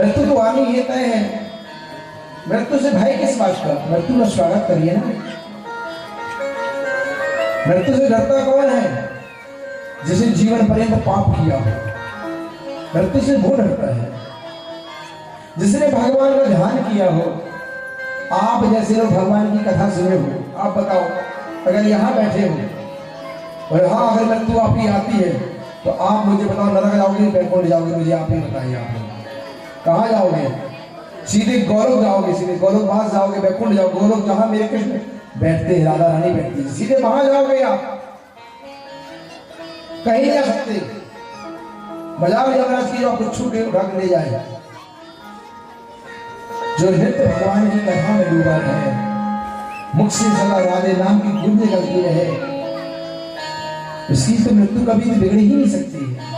मृत्यु तो आनी ही तय है। मृत्यु से भय किस बात का? मृत्यु का स्वागत करिए ना। मृत्यु से डरता कौन है? जिसे जीवन पर्यंत पाप किया हो, मृत्यु से वो डरता है। जिसने भगवान का ध्यान किया हो, आप जैसे लोग भगवान की कथा सुने हो, आप बताओ अगर यहाँ बैठे हो और हाँ अगर मृत्यु आपकी आती है तो आप मुझे बताओ, नरक जाओगे बैकुंठ जाओगे? मुझे आप ही बताइए, आप कहाँ जाओगे? सीधे गौरव जाओगे, सीधे गौरववास जाओगे, बैकुंठ जाओगे, गौरव जहां मेरे कृष्ण बैठते हैं, राधा रानी बैठती है, सीधे वहां जाओगे आप, कहीं नहीं जा सकते। बाजार यमराज की आपको छूट उठा के ले जाएगा। जो नित्य भगवान की कथा में डूबा है, मुख से सदा राधे नाम की गुंज करती रहे, उसकी तो मृत्यु कभी भी बिगड़ ही नहीं सकती है।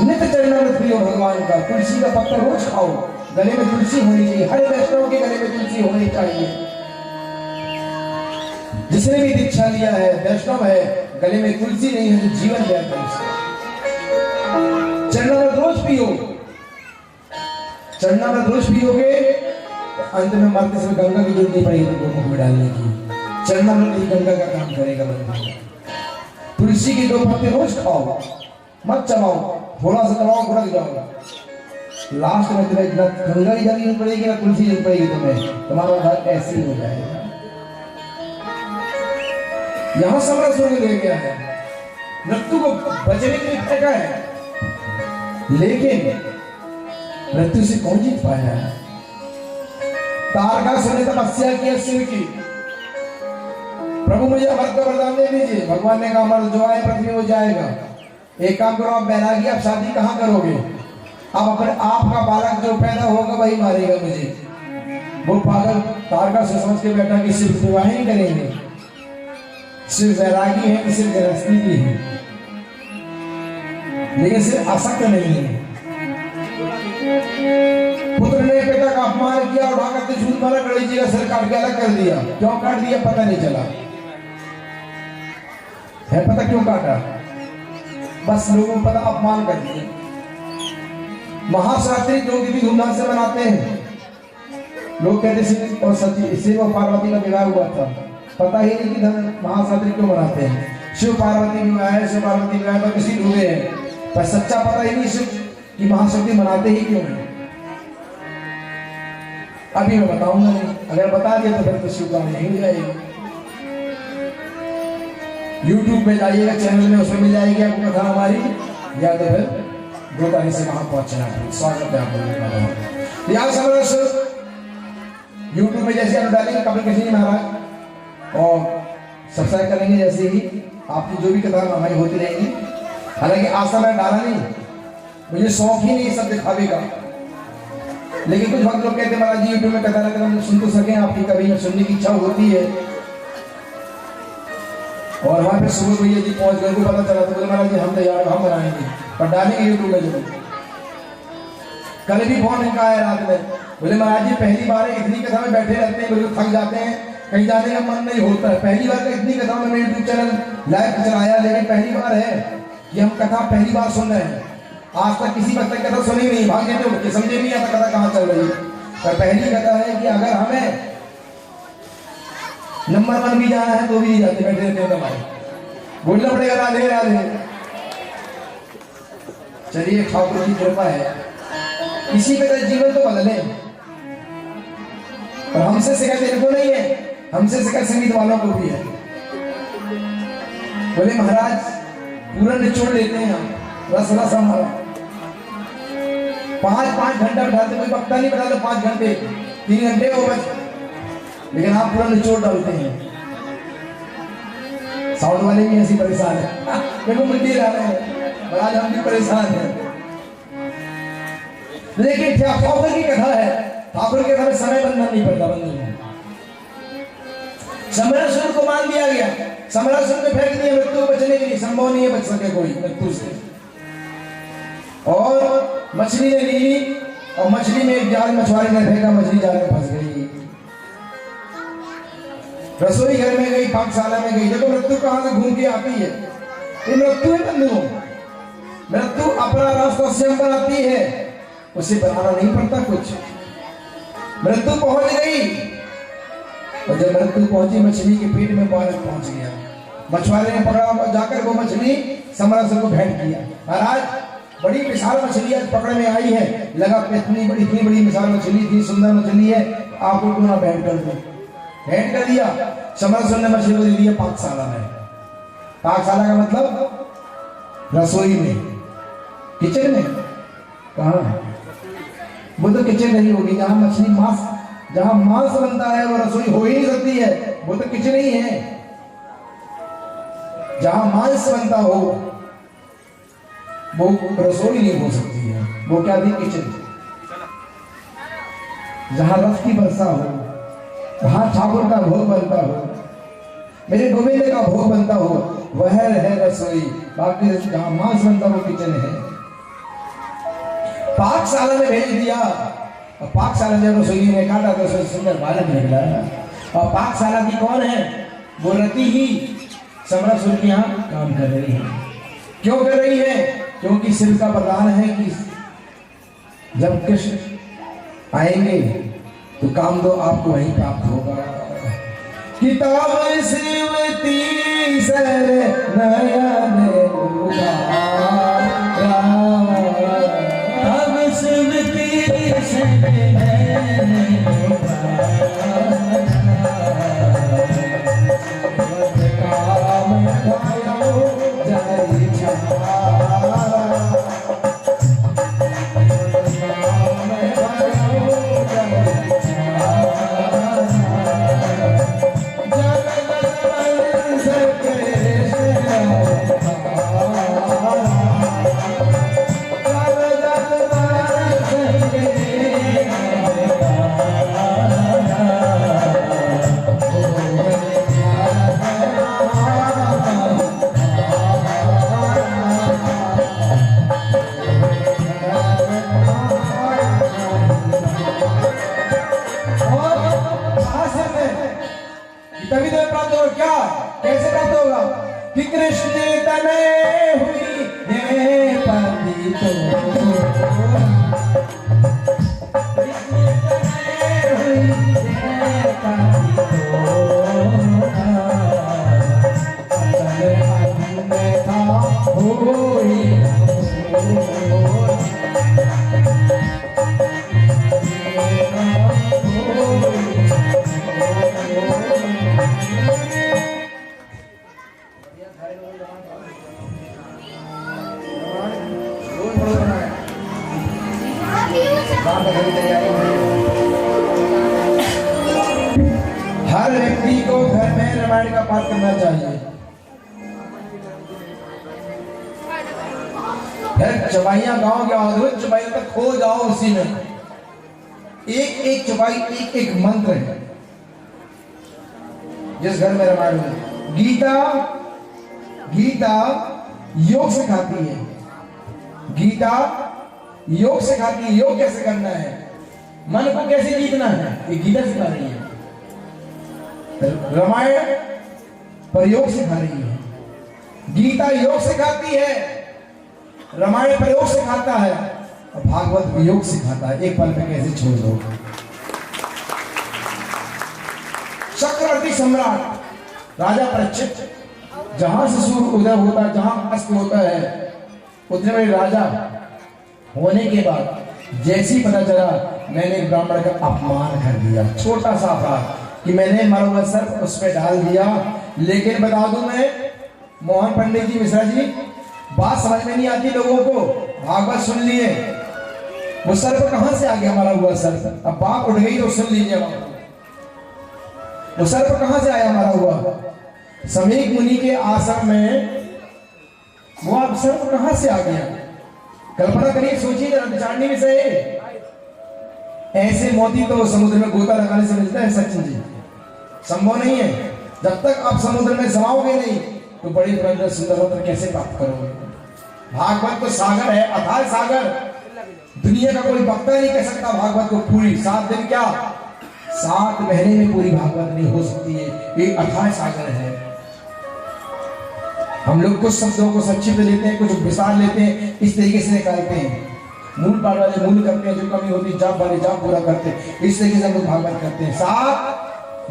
नित्य चरणामृत पियो भगवान का, तुलसी का पत्ता रोज खाओ, गले में तुलसी होनी चाहिए, हर वैष्णव के गले में तुलसी होनी चाहिए। जिसने भी दीक्षा लिया है, वैष्णव है, गले में तुलसी नहीं है तो जीवन व्यर्थ है उसका। चरणामृत रोज पियो, चरणामृत रोज पियोगे तो अंत में मरते समय गंगा की जरूरत नहीं पड़ेगी तुमको मुख में डालने की। चरणामृत ही गंगा का काम करेगा। तुलसी के 2 पत्ते रोज खाओ, मत चबाओ, थोड़ा सा दबाओ, गुड़क जाओगा। लास्ट में तुम्हें ना गंगा की जरूरत पड़ेगी ना तुलसी जरूरत पड़ेगी, तुम्हारा घर ऐसे ही हो जाएगा। यहां समरस होने ले गया है, मृत्यु को बचने के लिए फेंका है, लेकिन मृत्यु से कौन जीत पाया है? तारकासुर ने तपस्या की शिव की, प्रभु मुझे अमृत का वरदान दे दीजिए। भगवान ने कहा अमृत जो आए पृथ्वी हो जाएगा। एक काम करो, आप बैरागी, आप शादी कहाँ करोगे? आप अपने आप का बालक जो पैदा होगा वही मारेगा मुझे। वो पागल तारकासुर समझ के बैठा कि शिव विवाह ही करेंगे। शिव बैरागी है कि सिर्फ गृहस्थी की है, लेकिन सिर्फ आसक्त नहीं है। पुत्र ने पिता का अपमान किया, उठा करके झूठ मारा, गणेश जी का सिर काट के अलग कर दिया। क्यों काट दिया पता नहीं चला है, पता क्यों काटा? बस लोगों को पता, अपमान कर दिया। महाशिवरात्रि लोग भी धूमधाम से मनाते हैं। लोग कहते शिव और सती, शिव और पार्वती का विवाह हुआ था, पता ही नहीं कि महाशिवरात्रि क्यों मनाते हैं। शिव पार्वती विवाह है, शिव पार्वती विवाह पर किसी डूबे हैं, पर सच्चा पता ही नहीं शिव की महाशिवरात्रि मनाते ही क्यों है। अभी मैं बताऊंगा नहीं, अगर बता दिया तो फिर तो शिव का नहीं हो जाएगी। YouTube पे जाइएगा, चैनल में उसमें मिल जाएगी आपको कथा हमारी, या तो फिर 2 तारीख से वहां पहुंचना है। स्वागत है आपको। यहाँ समरस YouTube में जैसे आप डालेंगे कपिल कृष्ण जी महाराज और सब्सक्राइब करेंगे, जैसे ही आपकी जो भी कथा हमारी होती रहेंगी। हालांकि आज तक मैं डाला नहीं, मुझे शौक ही नहीं सब दिखावे का, लेकिन कुछ भक्त लोग कहते हैं महाराज जी YouTube में कथा रहता है, सुन तो सकें, आपकी कभी सुनने की इच्छा होती है। और वहाँ पे सुबह भैया जी पहुंच गए, को पता चला तो बोले महाराज जी हम तैयार, हम बनाएंगे पर डालेंगे YouTube में जरूर। कल भी फोन इनका आया रात में, बोले महाराज जी पहली बार है, इतनी कथा में बैठे रहते हैं, बिल्कुल थक जाते हैं, कहीं जाने का मन नहीं होता है। पहली बार इतनी कथा में YouTube चैनल लाइव चलाया, लेकिन पहली बार है कि हम कथा पहली बार सुन रहे हैं। आज तक किसी वक्त तक कथा सुनी नहीं, भाग जाते हो, समझे नहीं आता कथा कहाँ चल रही है। पर पहली कथा है कि अगर हमें नंबर 1 भी जाना है तो भी नहीं जाते, बैठे रहते हैं हमारे, बोलना पड़ेगा राधे राधे। चलिए ठाकुर की कृपा है, इसी पे तो जीवन तो बदले। और हमसे शिकायत इनको नहीं है, हमसे शिकायत संगीत वालों को भी है। बोले महाराज पूरा निचोड़ लेते हैं हम, रस रस हमारा 5-5 घंटा बैठाते, कोई वक्ता नहीं बैठाते 5 घंटे, 3 घंटे हो बस, लेकिन आप पूरा निचोड़ डालते हैं। साउंड वाले भी ऐसी परेशान है, देखो मिट्टी ला रहे हैं, आज हम भी परेशान हैं। लेकिन ठाकुर की कथा है, ठाकुर की कथा में समय बंधन नहीं पड़ता, बंधन समरासुर को मान दिया गया, समरासुर को फेंक दिया मृत्यु बचने के लिए, संभव नहीं है बच सके कोई मृत्यु से। और मछली ने ली, और मछली में एक जाल मछुआरे ने फेंका, मछली जाल में फंस गई। रसोई घर में गई, पाकशाला में गई, देखो मृत्यु कहां से घूम के आती है। ये मृत्यु है बंधुओं, मृत्यु अपना रास्ता स्वयं बनाती है, उसे बनाना नहीं पड़ता कुछ। मृत्यु पहुंच गई, और जब मृत्यु पहुंची मछली के पेट में बालक पहुंच गया। मछुआरे ने पकड़ा, जाकर वो मछली समरासुर को भेंट किया। महाराज बड़ी विशाल मछली आज पकड़ में आई है, लगा इतनी बड़ी विशाल मछली थी, सुंदर मछली है, आपको क्यों ना भेंट कर दो। भेंट कर दिया। समरासुर ने मछली को दे दिया पाकशाला में। पाकशाला का मतलब रसोई में, किचन में। कहाँ? वो तो किचन नहीं होगी जहां मछली मांस, जहां मांस बनता है वो रसोई हो ही नहीं सकती है, वो तो किचन ही है। जहां मांस बनता हो वो रसोई नहीं हो सकती है, वो क्या थी? किचन। जहां रस की वर्षा हो, वहां ठाकुर का भोग बनता हो, मेरे गोविंद का भोग बनता हो, वह है रसोई। बाकी जहां मांस बनता हो वो किचन है। पाकशाला में भेज दिया, और पाकशाला में रसोई ने काटा तो सुंदर बालक निकला। और पाकशाला की कौन है? वो रति ही समरासुर के यहाँ काम कर रही है। क्यों कर रही है? क्योंकि शिव का वरदान है कि जब कृष्ण आएंगे तो काम दो आपको वहीं प्राप्त होगा। किताब शिवती सर नयन तभी तो प्राप्त होगा। क्या? कैसे प्राप्त होगा? कि कृष्ण तने हुई है पति तो, कृष्ण तने हुई है पति तो, असल आदि में था होई हर व्यक्ति को घर में रामायण का पाठ करना चाहिए। फिर चौपाइयां गांव के अद्भुत चौपाई तक खो जाओ, उसी में एक एक चौपाई एक एक मंत्र है। जिस घर में रामायण में गीता योग सिखाती है। गीता योग सिखाती है, योग कैसे करना है, मन को कैसे जीतना है, ये गीता सिखा रही है। रामायण पर योग सिखा रही है, गीता योग सिखाती है, रामायण पर योग सिखाता है, और भागवत योग सिखाता है। एक पल में कैसे छोड़ दो। चक्रवर्ती सम्राट राजा परीक्षित, जहां से सूर्य उदय होता है, जहां अस्त होता है, उतने बड़े राजा होने के बाद जैसे ही पता चला मैंने ब्राह्मण का अपमान कर दिया, छोटा सा अपराध कि मैंने मरा हुआ सर्प उस पर डाल दिया। लेकिन बता दूं मैं, मोहन पंडित जी, मिश्रा जी, बात समझ में नहीं आती लोगों को। भागवत सुन लिए, वो सर्प कहां से आ गया, मरा हुआ सर्प। अब बात उठ गई तो सुन लीजिए, वो सर्प कहां से आया मरा हुआ? समीक मुनि के आश्रम में वो अब सर्प कहां से आ गया? कल्पना करिए, सोचिए जरा, चांदी में से ऐसे मोती तो समुद्र में गोता लगाने से मिलता है सचिन जी, संभव नहीं है। जब तक आप समुद्र में समाओगे नहीं तो बड़ी बड़ी सुंदर रत्न कैसे प्राप्त करोगे? भागवत तो सागर है, अथाह सागर। दुनिया का कोई वक्ता नहीं कह सकता भागवत को पूरी 7 दिन क्या 7 महीने में पूरी भागवत नहीं हो सकती है। ये अथाह सागर है। हम लोग कुछ शब्दों को संक्षिप्त लेते हैं, कुछ विस्तार लेते हैं, इस तरीके से निकालते हैं। मूल पाठ वाले मूल करते हैं, जो कमी होती जाप वाले जाप पूरा करते हैं। इस तरीके से हम लोग भागवत करते हैं। 7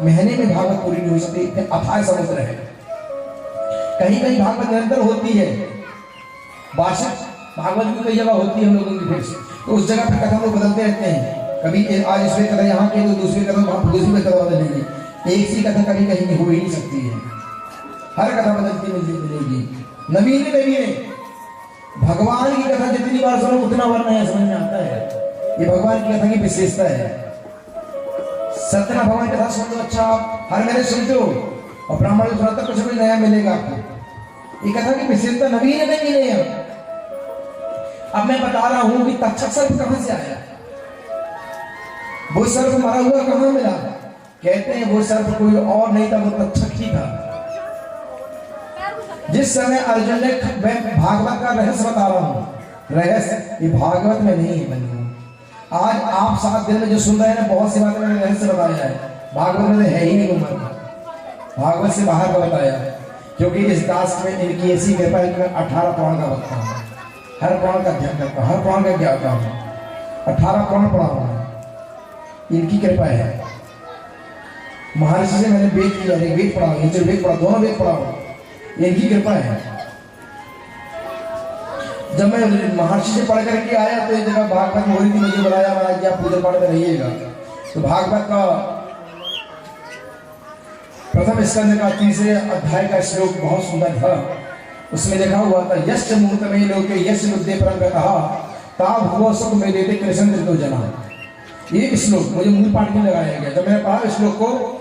महीने में भागवत पूरी नहीं हो सकती, इतने अथाह समुद्र है। कहीं कहीं भागवत निरंतर होती है, वार्षिक भागवत भी कई जगह होती है हम लोगों की फिर से, तो उस जगह पर कथा लोग बदलते रहते हैं। कभी आज इसमें कथा यहाँ की तो दूसरी कथा वहाँ दूसरी में कथा बदलेगी। एक सी कथा कभी कहीं हो ही नहीं सकती है, हर कथा बदलती मिलेगी। नवीन भगवान की कथा जितनी बार सुनो उतना बार नया समझ में आता है। ये भगवान की कथा की विशेषता है। सत्यनारायण भगवान की कथा सुन लो, अच्छा हर महीने सुनते हो और ब्राह्मण में थोड़ा तक कुछ नया मिलेगा आपको। ये कथा की विशेषता नवीन है। अब मैं बता रहा हूं कि तक्षक सर्प कहां से आया, वो सर्प मरा हुआ कहां मिला। कहते हैं वो सर्प कोई और नहीं था, वो तक्षक ही था। जिस समय अर्जुन ने, मैं भागवत का रहस्य बता रहा हूं, रहस्य ये भागवत में नहीं है बंधु। आज आप 7 दिन में जो सुन रहे हैं ना, बहुत सी बातें मैंने रहस्य बताया है, भागवत में है ही नहीं। उम्र भागवत से बाहर का बताया, क्योंकि इस दास में इनकी ऐसी कृपा है कि मैं 18 पुराण का वक्ता हूं, हर पुराण का अध्ययन करता हूं, हर पुराण का ज्ञाता हूं, 18 पुराण पढ़ा हूं, इनकी कृपा है। महर्षि से मैंने वेद किया, वेद पढ़ा, वेद पढ़ा, दोनों वेद पढ़ा हूं, इनकी कृपा है। जब मैं महर्षि से पढ़ करके आया तो एक जगह भागवत में हो रही थी, मुझे बुलाया, महाराज जी आप पूजा पाठ में रहिएगा। तो भागवत का प्रथम स्कंद का 3रे अध्याय का श्लोक बहुत सुंदर था। उसमें लिखा हुआ था, यस्य मुहूर्तमे लोके यस्य बुद्धे परम गतः ता भुवो सुख में देते कृष्ण तो जना। ये श्लोक मुझे मूल पाठ में लगाया गया। जब मैंने पढ़ा श्लोक को,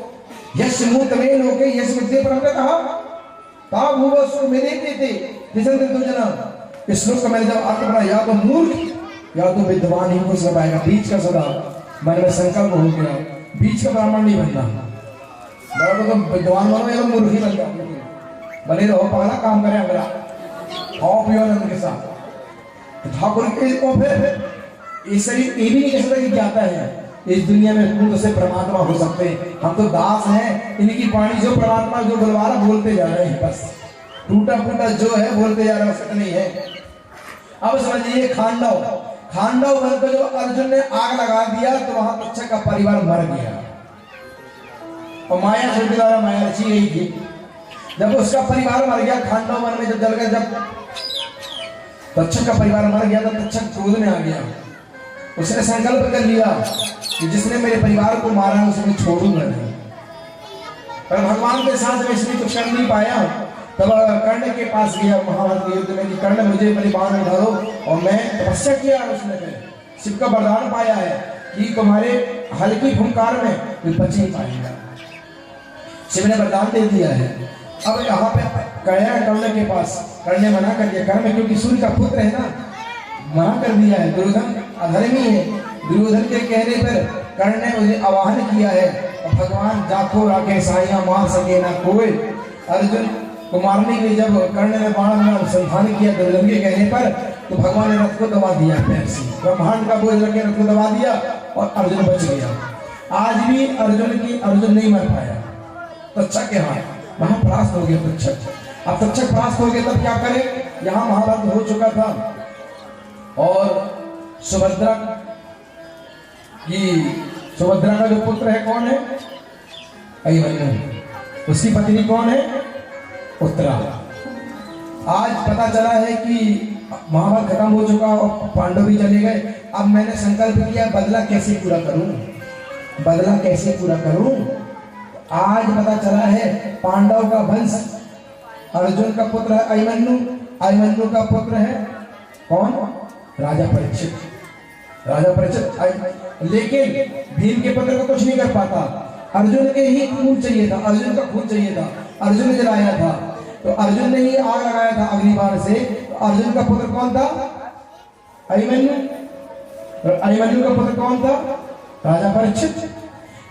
यस्य मुहूर्तमे लोके यस्य बुद्धे परम गतः ता भुवो सुख में देते कृष्ण तो जना। इस श्लोक का मैंने जब अर्थ पढ़ा, या तो मूर्ख या तो विद्वान ही कुछ कर पाएगा, बीच का सदा मन में संकल्प हो गया, बीच का ब्राह्मण नहीं बनना। बराबर तो विद्वान बनो या तो मूर्ख ही बन जाओ, भले रहो पगला, काम करे अगला, खाओ पियो के साथ। ठाकुर के को फिर इस शरीर ये भी नहीं कह सकता कि जाता है इस दुनिया में खुद से परमात्मा हो सकते हैं। हम तो दास हैं, इनकी वाणी जो परमात्मा जो बुलवा रहा बोलते जा रहे हैं, बस टूटा फूटा जो है बोलते जा रहे हैं, सच नहीं है। अब समझिए खांडव वन को जो अर्जुन ने आग लगा दिया तो वहां तक्षक का परिवार मर गया और माया के द्वारा माया रची गई थी। जब उसका परिवार मर गया खांडव वन में, जब जल गया, जब तक्षक का परिवार मर गया तो तक्षक क्रोध में आ गया। उसने संकल्प कर लिया कि जिसने मेरे परिवार को मारा है उसे मैं छोड़ूंगा नहीं। पर भगवान के साथ में इसलिए कुछ कर नहीं पाया। तब कर्ण के पास गया महाभारत के युद्ध में कि कर्ण मुझे मेरी बाण उठाओ, और मैं तपस्या किया। उसने शिव का वरदान पाया है कि तुम्हारे हल्की फुंकार में कोई बच नहीं पाएगा। शिव ने वरदान दे दिया है। अब यहाँ पे गया कर्ण के पास, कर्ण ने मना कर दिया। कर्ण क्योंकि सूर्य का पुत्र है ना, मना कर दिया है। दुर्योधन अधर्मी है, दुर्योधन के कहने पर कर्ण ने उसे आवाहन किया है, और भगवान जाको राखे साइया मार सके ना कोई। अर्जुन को मारने के लिए जब कर्ण ने बाण में अनुसंधान किया दुर्योधन के कहने पर, तो भगवान ने रथ को दबा दिया पैर से, ब्रह्मांड का बोझ रख के रथ को दबा दिया और अर्जुन बच गया। आज भी अर्जुन नहीं मर पाया। तक्षक के हाथ वहां परास्त हो गया तक्षक। अब तक्षक परास्त हो गया तब क्या करे, यहाँ महाभारत हो चुका था और सुभद्रा का जो पुत्र है कौन है, अभिमन्यु। उसकी पत्नी कौन है, उत्तरा। आज पता चला है कि महाभारत खत्म हो चुका और पांडव भी चले गए। अब मैंने संकल्प किया बदला कैसे पूरा करूं। आज पता चला है पांडव का वंश, अर्जुन का पुत्र है अभिमन्यु का पुत्र है कौन, राजा परीक्षित। लेकिन भीम के पुत्र को कुछ नहीं कर पाता। अर्जुन के ही खून चाहिए था, अर्जुन का खून चाहिए था, अर्जुन ने जलाया था, तो अर्जुन ने ही आग लगाया था अग्नि बाण से। तो अर्जुन का पुत्र कौन था, अभिमन्यु का पुत्र कौन था, राजा परीक्षित।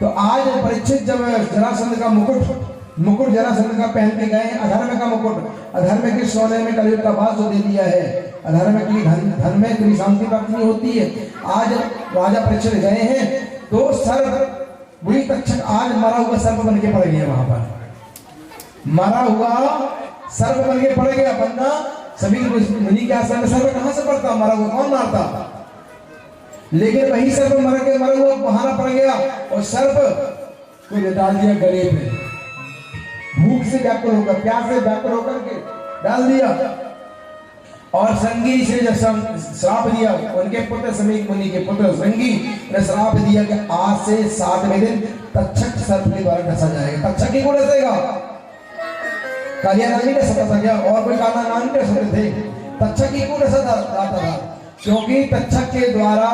तो आज परीक्षित जब जरासंध का मुकुट जरासंध का पहन के गए, अधर्म का मुकुट, अधर्म के सोने में कलयुग का वास दे दिया है। अधर्म की धन में कभी शांति प्राप्त नहीं होती है। आज राजा परीक्षित गए हैं तो सर्प वही तक्षक आज मरा हुआ सर्प बन के पड़ गया। वहां पर मरा हुआ सर्प बन के पड़ गया बंदा, सभी मुनि के आश्रम में सर्प कहां से पड़ता, मरा हुआ कौन मारता। लेकिन वही सर्प मरा हुआ बहाना पड़ गया और सर्प को डाल दिया गले पे, भूख से व्याकुल होकर, प्यास से व्याकुल होकर के डाल दिया। और संगी से जब श्राप दिया, उनके पुत्र समीक मुनि के पुत्र संगी ने श्राप दिया कि आज से 7वें दिन तक्षक सर्प के द्वारा डसा जाएगा। तक्षक ही को डसेगा, कालिया नानी डस सकता था क्या, और कोई काला नाम डस सकते थे, तक्षक ही को डसा जाता था, क्योंकि तक्षक के द्वारा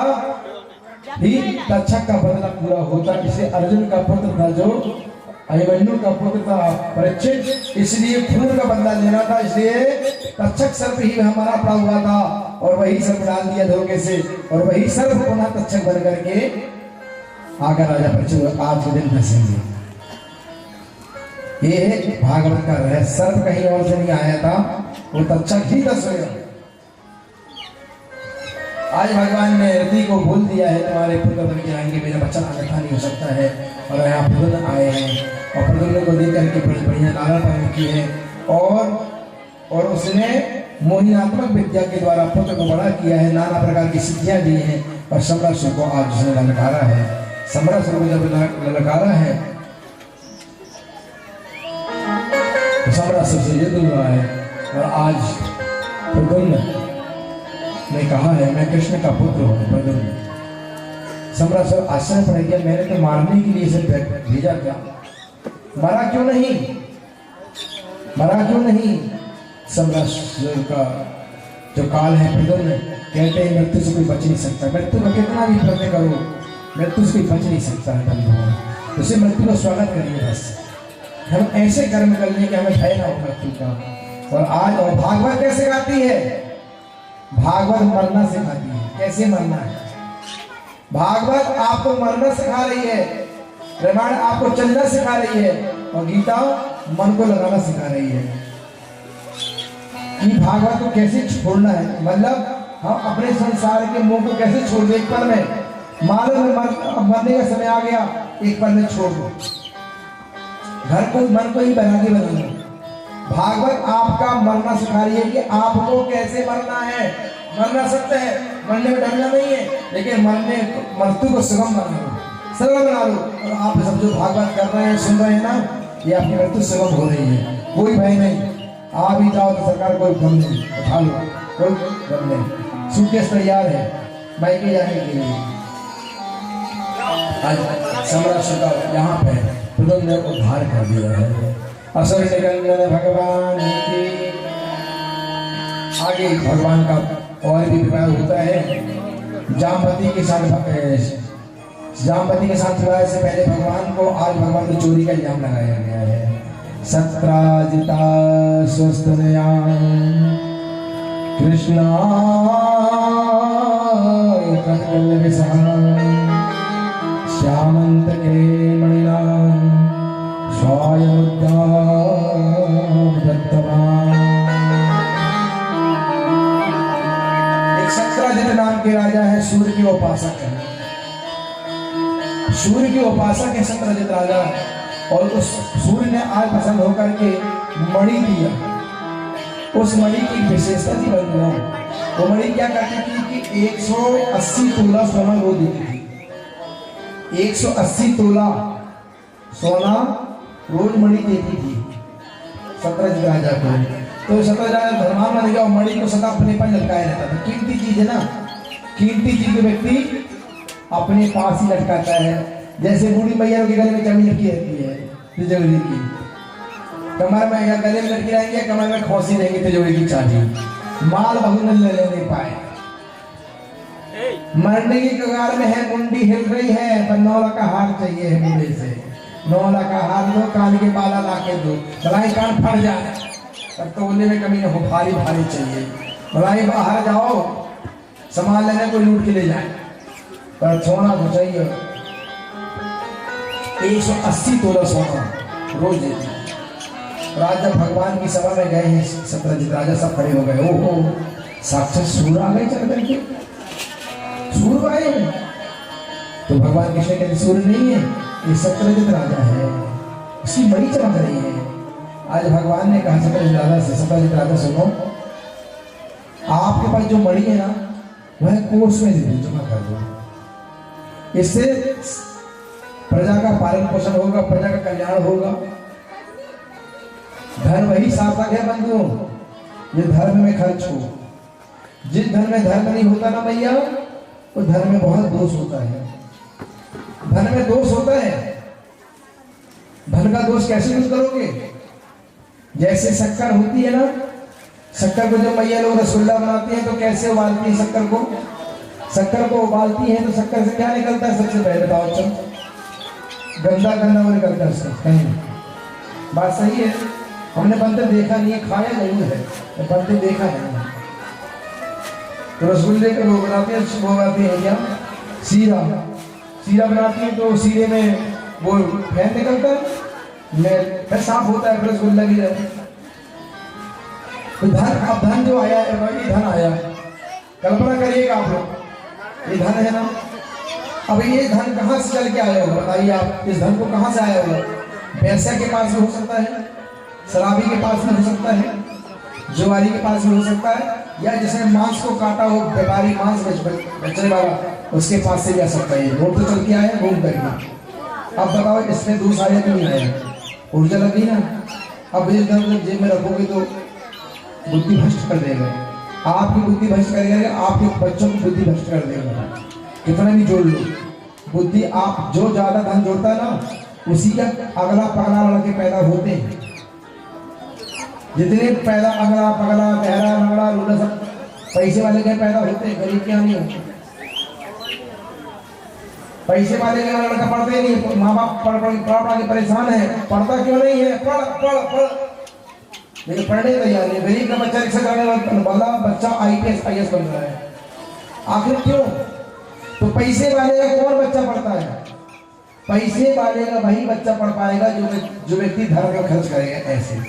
ही तक्षक का बदला पूरा होता। इसे अर्जुन का पुत्र था जो अभिमन्यु का पुत्र था परीक्षित, इसलिए खून का बदला लेना था, इसलिए तक्षक सर्प ही हमारा पड़ा हुआ था और वही सर्प डाल दिया धोखे से, और वही सर्प पुनः तक्षक बन करके आकर राजा परीक्षित आज के दिन डसेंगे। ये भागवत का रहस्य, सर्प कहीं और से नहीं आया था, वो तक्षक ही डसेगा। आज भगवान ने रति को बोल दिया है तुम्हारे पुत्र बन के आएंगे, मेरा बच्चा आगता नहीं हो सकता है, और यहाँ प्रद्युम्न आए हैं और प्रद्युम्न को देख करके बड़ी बढ़िया लालन पालन की है, और उसने मोहिनात्मक विद्या के द्वारा पुत्र को बड़ा किया है, नाना प्रकार की सिद्धियां दी हैं, और सम्राट को आज उसने ललकारा है। सम्राट को जब ललकारा है तो सम्राट से युद्ध हुआ है, और आज प्रद्युम्न ने कहा है मैं कृष्ण का पुत्र हूँ। प्रद्युम्न सम्राट सर आश्चर्य पड़ गया, मैंने तो मारने के लिए इसे भेजा क्या, मरा क्यों नहीं, मरा क्यों नहीं। सम्राट का जो काल है, प्रद्युम्न कहते हैं मृत्यु से कोई बच नहीं सकता, मृत्यु का कितना भी प्रयत्न करो मृत्यु से कोई बच नहीं सकता है। उसे मृत्यु का स्वागत करिए, बस हम ऐसे कर्म कर लें कि हमें भय ना हो मृत्यु का। और आज और भागवत कैसे गाती है, भागवत मरना सिखाती है, कैसे मरना है। भागवत आपको मरना सिखा रही है, रामायण आपको चलना सिखा रही है, और गीता मन को लगाना सिखा रही है कि भागवत को कैसे छोड़ना है। मतलब हम अपने संसार के मोह को कैसे छोड़ दे, एक पल में मालूम मरने का समय आ गया, एक पल में छोड़ दो, घर को मन को ही बना के बना लो। भागवत आपका मरना सिखा रही है कि आपको कैसे मरना है। मरना सकते हैं, मरने में डरना नहीं है, लेकिन मृत्यु को सुगम बना लो, सरल बना लो। और आप सब जो भागवत कर रहे हैं, सुन रहे हैं ना, ये आपकी मृत्यु सुगम हो रही है, कोई भय नहीं। आप ही जाओ तो सरकार कोई गम नहीं, उठा लो, कोई गम नहीं, सूटकेस तैयार है मायके जाने के लिए। आज सम्राट यहाँ पे प्रद्युम्न ने उद्धार कर दिया है। असुर निकंदन भगवान की आगे भगवान का और भी विवाह होता है। जामवती के साथ विवाह से पहले भगवान को आज भगवान को चोरी का इल्जाम लगाया गया है। सत्राजिता स्वस्तनया कृष्णा श्यामंत के मणिना एक सत्राजित नाम के राजा है, सूर्य के उपासक है, सूर्य के उपासक है सत्राजित राजा। और उस सूर्य ने आज प्रसन्न होकर के मणि दिया। उस मणि की विशेषता थी बंधुओं, वो मणि क्या करती थी कि 180 तोला सोना वो देती थी। 180 तोला सोना रोज मणि देती थी सत्राजित राजा को। तो सत्राजित राजा धर्मान मान गया और मणि को सदा अपने पर लटकाया रहता था। कीमती चीज है ना, कीमती चीज व्यक्ति अपने पास ही लटकाता है। जैसे बूढ़ी मैया के गले में चाबी लटकी रहती है तिजोरी की, कमर में या गले में लटकी रहेंगे, कमर में खोसी रहेंगी तिजोरी की चाबी, माल बहू ले नहीं पाए। मरने की कगार में है, मुंडी हिल रही है, पर 9 लाख का हार चाहिए है मुंडे से। 9 लाख का हार दो, कान के बाला ला के दो, भलाई कान फट जाए तब तो बोलने में कमी न हो, भारी भारी चाहिए। भलाई बाहर जाओ सामान लेने को लूट के ले जाए, पर सोना तो चाहिए। 180 तोला सोना रोज देते। राजा भगवान की सभा में गए हैं सत्राजित राजा, सब खड़े हो गए। ओहो, साक्षात सूर्य आ गए चल करके, सूर्य आए हैं। तो भगवान कृष्ण कहते सूर्य नहीं है, ये सत्राजित राजा है, उसकी मणि चमक रही है। आज भगवान ने कहा सतत राधा से, सतत राधा सुनो, आपके पास जो मणि है ना वह कोष में दे दो, जमा कर दो। इससे प्रजा का पालन पोषण होगा, प्रजा का कल्याण होगा। धन वही सार्थक है बंधुओं, ये धर्म में खर्च हो। जिस धन में धर्म नहीं होता ना भैया, वो धर्म में बहुत दोष होता है। धन में दोष होता है। धन का दोष कैसे दूर करोगे? जैसे शक्कर होती है ना, शक्कर को जब मैया लोग रसगुल्ला बनाती हैं तो कैसे उबालती है शक्कर को? शक्कर को उबालती है तो शक्कर से क्या निकलता है? सबसे पहले बताओ, चल गंदा गंदा वो निकलता है उसका, कहीं बात सही है। हमने बनते देखा नहीं है, खाया जरूर है, बनते देखा नहीं है। तो रसगुल्ले के वो बनाते हैं, वो बनाते हैं क्या, सीरा, सीरा बनाती है तो सीरे में वो फैन निकलता है, फिर साफ होता है, फिर रसगुल्ला की जाती है। तो धन, अब धन जो आया है, वही धन आया, कल्पना करिएगा आप लोग, ये धन है ना। अब ये धन कहाँ से चल के आया होगा बताइए आप? इस धन को कहाँ से आया होगा? पैसा के पास में हो सकता है, शराबी के पास में हो सकता है, जुआरी के पास में हो सकता है, या जिसने मांस को काटा हो, व्यापारी मांस बेचने वाला, उसके पास से भी आ सकता है। रोड तो चल के आया घूम करके। अब बताओ इसमें दोष आया कि नहीं आया? ऊर्जा लगी ना। अब इस धन को जेब में रखोगे तो बुद्धि भ्रष्ट कर देगा, आपकी बुद्धि भ्रष्ट करेगा, आपके बच्चों की बुद्धि भ्रष्ट कर देगा। कितना भी जोड़ लो बुद्धि, आप जो ज्यादा धन जोड़ता है ना, उसी का अगला पगला लड़के पैदा होते हैं। जितने पैदा अगला पगला बहरा लंगड़ा लूला सब पैसे वाले के पैदा होते हैं, गरीब क्या नहीं होते। पैसे वाले के लड़का पढ़ते नहीं, माँ बाप पढ़ के परेशान है, पढ़ता क्यों नहीं है? पढ़ पढ़ पढ़, लेकिन पढ़ने तैयार नहीं। गरीब का बच्चा रिक्शा चलाने वाला बच्चा IPS IAS बन रहा है, आखिर क्यों? तो पैसे वाले का कौन बच्चा पढ़ता है? पैसे वाले का वही बच्चा पढ़ पाएगा जो व्यक्ति धन का खर्च करेगा। ऐसे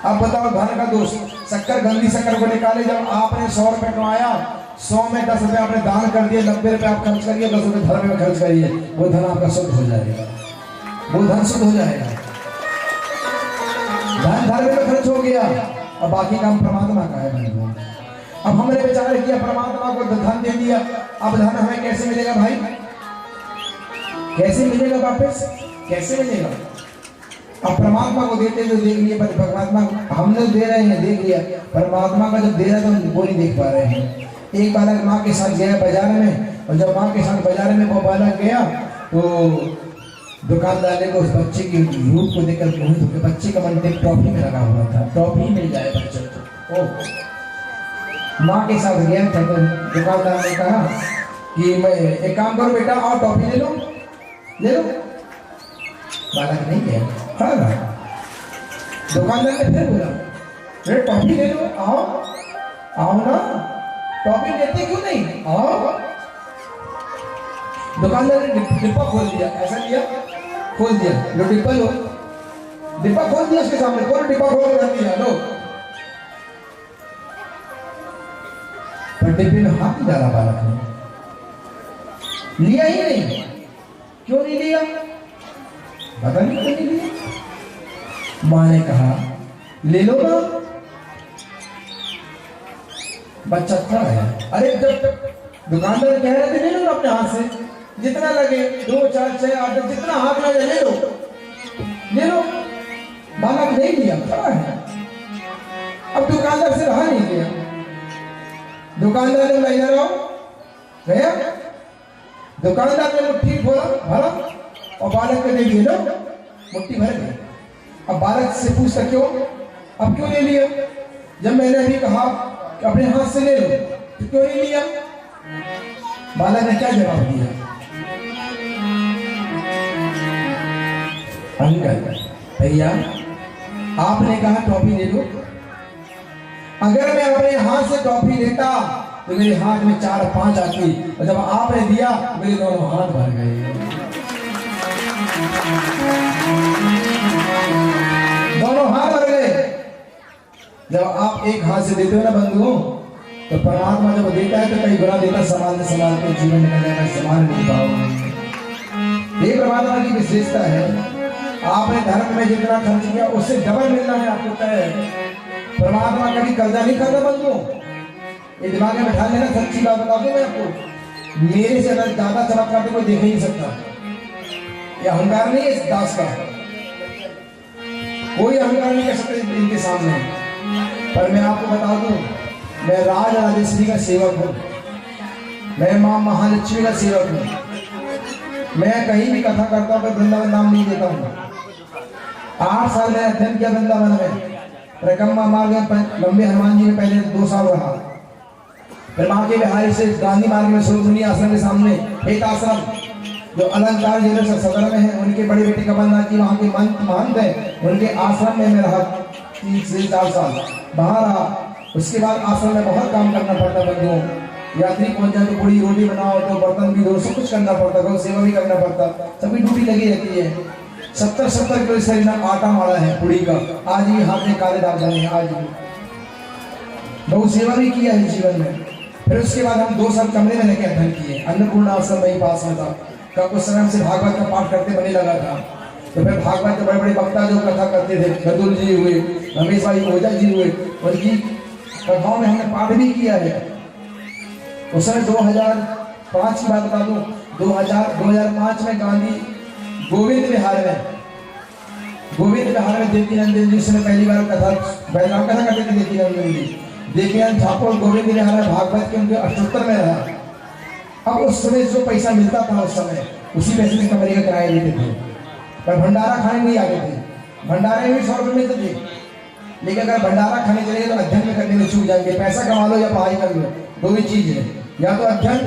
अब बताओ धन का दोष, शक्कर, गंदी शक्कर को निकाले। जब आपने 100 रुपए कमाया, 100 में 10 रुपए आपने दान कर दिए, 90 रुपए आप खर्च करिए, 10 रुपए धर्म में खर्च करिए, वो धन आपका शुद्ध हो जाएगा, वो धन शुद्ध हो जाएगा। धन धर्म में खर्च हो गया, अब बाकी काम परमात्मा का है। अब हमने विचार किया, परमात्मा को धन दे दिया, अब धन हमें कैसे मिलेगा भाई? कैसे मिलेगा वापस? कैसे मिलेगा? अब परमात्मा को देते तो देख लिया, परमात्मा हमने दे रहे हैं, देख लिया। परमात्मा का जब दे रहा है तो वो नहीं देख पा रहे हैं। एक बालक माँ के साथ गया बाजार में, और जब माँ के साथ बाजार में वो बालक गया तो दुकानदार ने उस बच्चे की रूप को देखकर मोहित हो गया। बच्चे का मन टॉफी में लगा हुआ था, टॉफी मिल जाए बच्चे को। माँ के साथ गया था तो दुकानदार ने कहा कि मैं एक काम करो बेटा, और टॉफी ले लो, ले लो। बालक नहीं गया, खड़ा रहा। दुकानदार ने फिर बोला, अरे टॉफी ले लो, आओ आओ ना, टॉफी लेते क्यों नहीं, आओ। दुकानदार ने डिब्बा खोल दिया, ऐसा लिया, खोल दिया, लो डिब्बा लो, डिब्बा खोल दिया उसके सामने, खोलो डिब्बा खोल कर दिया, लो। पर डिब्बे में हाथ नहीं डाला बालक ने, लिया ही नहीं। क्यों नहीं लिया? पता नहीं क्यों नहीं लिया। माँ ने कहा ले लो ना, बच्चा खड़ा है। अरे जब दुकानदार कह रहे थे ले लो अपने हाथ से, जितना लगे 2 4 6 8 जितना हाथ लगे ले लो, ले लो। बालक नहीं लिया, खड़ा है। अब दुकानदार से रहा नहीं गया, दुकानदार ने बोला इधर आओ, गया। दुकानदार ने मुट्ठी भरा और बालक को दे दिया, लो मुट्ठी भर गई। अब बालक से पूछता क्यों, अब क्यों ले लिया? जब मैंने अभी कहा कि अपने हाथ से ले लो, तो क्यों नहीं लिया? बालक ने क्या जवाब दिया? अंकल भैया आपने कहा टॉफी ले लो, अगर मैं अपने हाथ से टॉफी लेता तो मेरे हाथ में 4 5 आती, और जब आपने दिया मेरे दोनों हाथ भर गए, दोनों हाथ भर गए। जब आप एक हाथ से देते हो ना बंधुओं, तो परमात्मा जब देता है तो कई गुना देता, संभालते संभालते जीवन निकल जाएगा, संभाल नहीं पाओगे। ये परमात्मा की विशेषता है। आपने धर्म में जितना खर्च किया उससे डबल मिलना है आपको तय। परमात्मा कभी कर्जा नहीं खाता बंदो, ये दिमाग में बैठा लेना। सच्ची बात बता दूं मैं आपको, मेरे से अगर ज्यादा चमत्कार तो कोई देख ही नहीं सकता। ये अहंकार नहीं है इस दास का, कोई अहंकार नहीं कर सकते इनके सामने। पर मैं आपको बता दूं, मैं राज राजेश्वरी का सेवक हूँ, मैं मां महालक्ष्मी का सेवक हूँ। मैं कहीं भी कथा करता हूँ तो वृंदावन नाम नहीं देता हूँ। 8 साल मैंने अध्ययन किया वृंदावन में, परिक्रमा मार्ग में लंबे हनुमान जी में पहले 2 साल रहा, फिर माँ के बिहारी से गांधी मार्ग में सुरमुनि आश्रम के सामने एक आश्रम जो अलंकार जिले से सदर में है, उनके बड़े बेटे कमलनाथ जी वहाँ के महंत है, उनके आश्रम में मैं रहा 3 से 4 साल वहाँ रहा। उसके बाद आश्रम में बहुत काम करना पड़ता बंधुओं, यात्री पहुंच जाए तो पूरी रोटी बनाओ, तो बर्तन भी धो, सब कुछ करना पड़ता, गौ सेवा भी करना पड़ता, सभी ड्यूटी लगी रहती है। 70-70 किलो शरीर में आटा मारा है पूरी का, आज भी हाथ में काले दाग जाने, आज भी गौ सेवा भी किया है जीवन में। फिर उसके बाद हम 2 साल कमरे में लेके अध्ययन किए, अन्नपूर्णा आश्रम वही पास में था। उस समय से भागवत का पाठ करते बने लगा था। तो फिर भागवत के बड़े बड़े वक्ता जो कथा करते थे, गदुल जी हुए, रमेश भाई ओझा जी हुए, उनकी कथाओं में हमने पाठ भी किया है। उस समय 2005 की बात बता दूं, 2005 में गांधी गोविंद विहार में देवकीनंदन जी उसने पहली बार कथा बैराम कथा करते थे। देवकीनंदन जी देवकीनंद ठाकुर गोविंद विहार में भागवत के उनके 78 में रहा। अब उस समय जो पैसा मिलता था उस समय उसी पैसे से कमरे का किराया लेते थे, पर भंडारा खाने नहीं आते थे। भंडारे में 100 रुपये मिलते थे, लेकिन अगर भंडारा खाने चले तो अध्ययन में करने में चूक जाएंगे। पैसा कमा लो या पढ़ाई कर लो, दो ही चीज है, या तो अध्ययन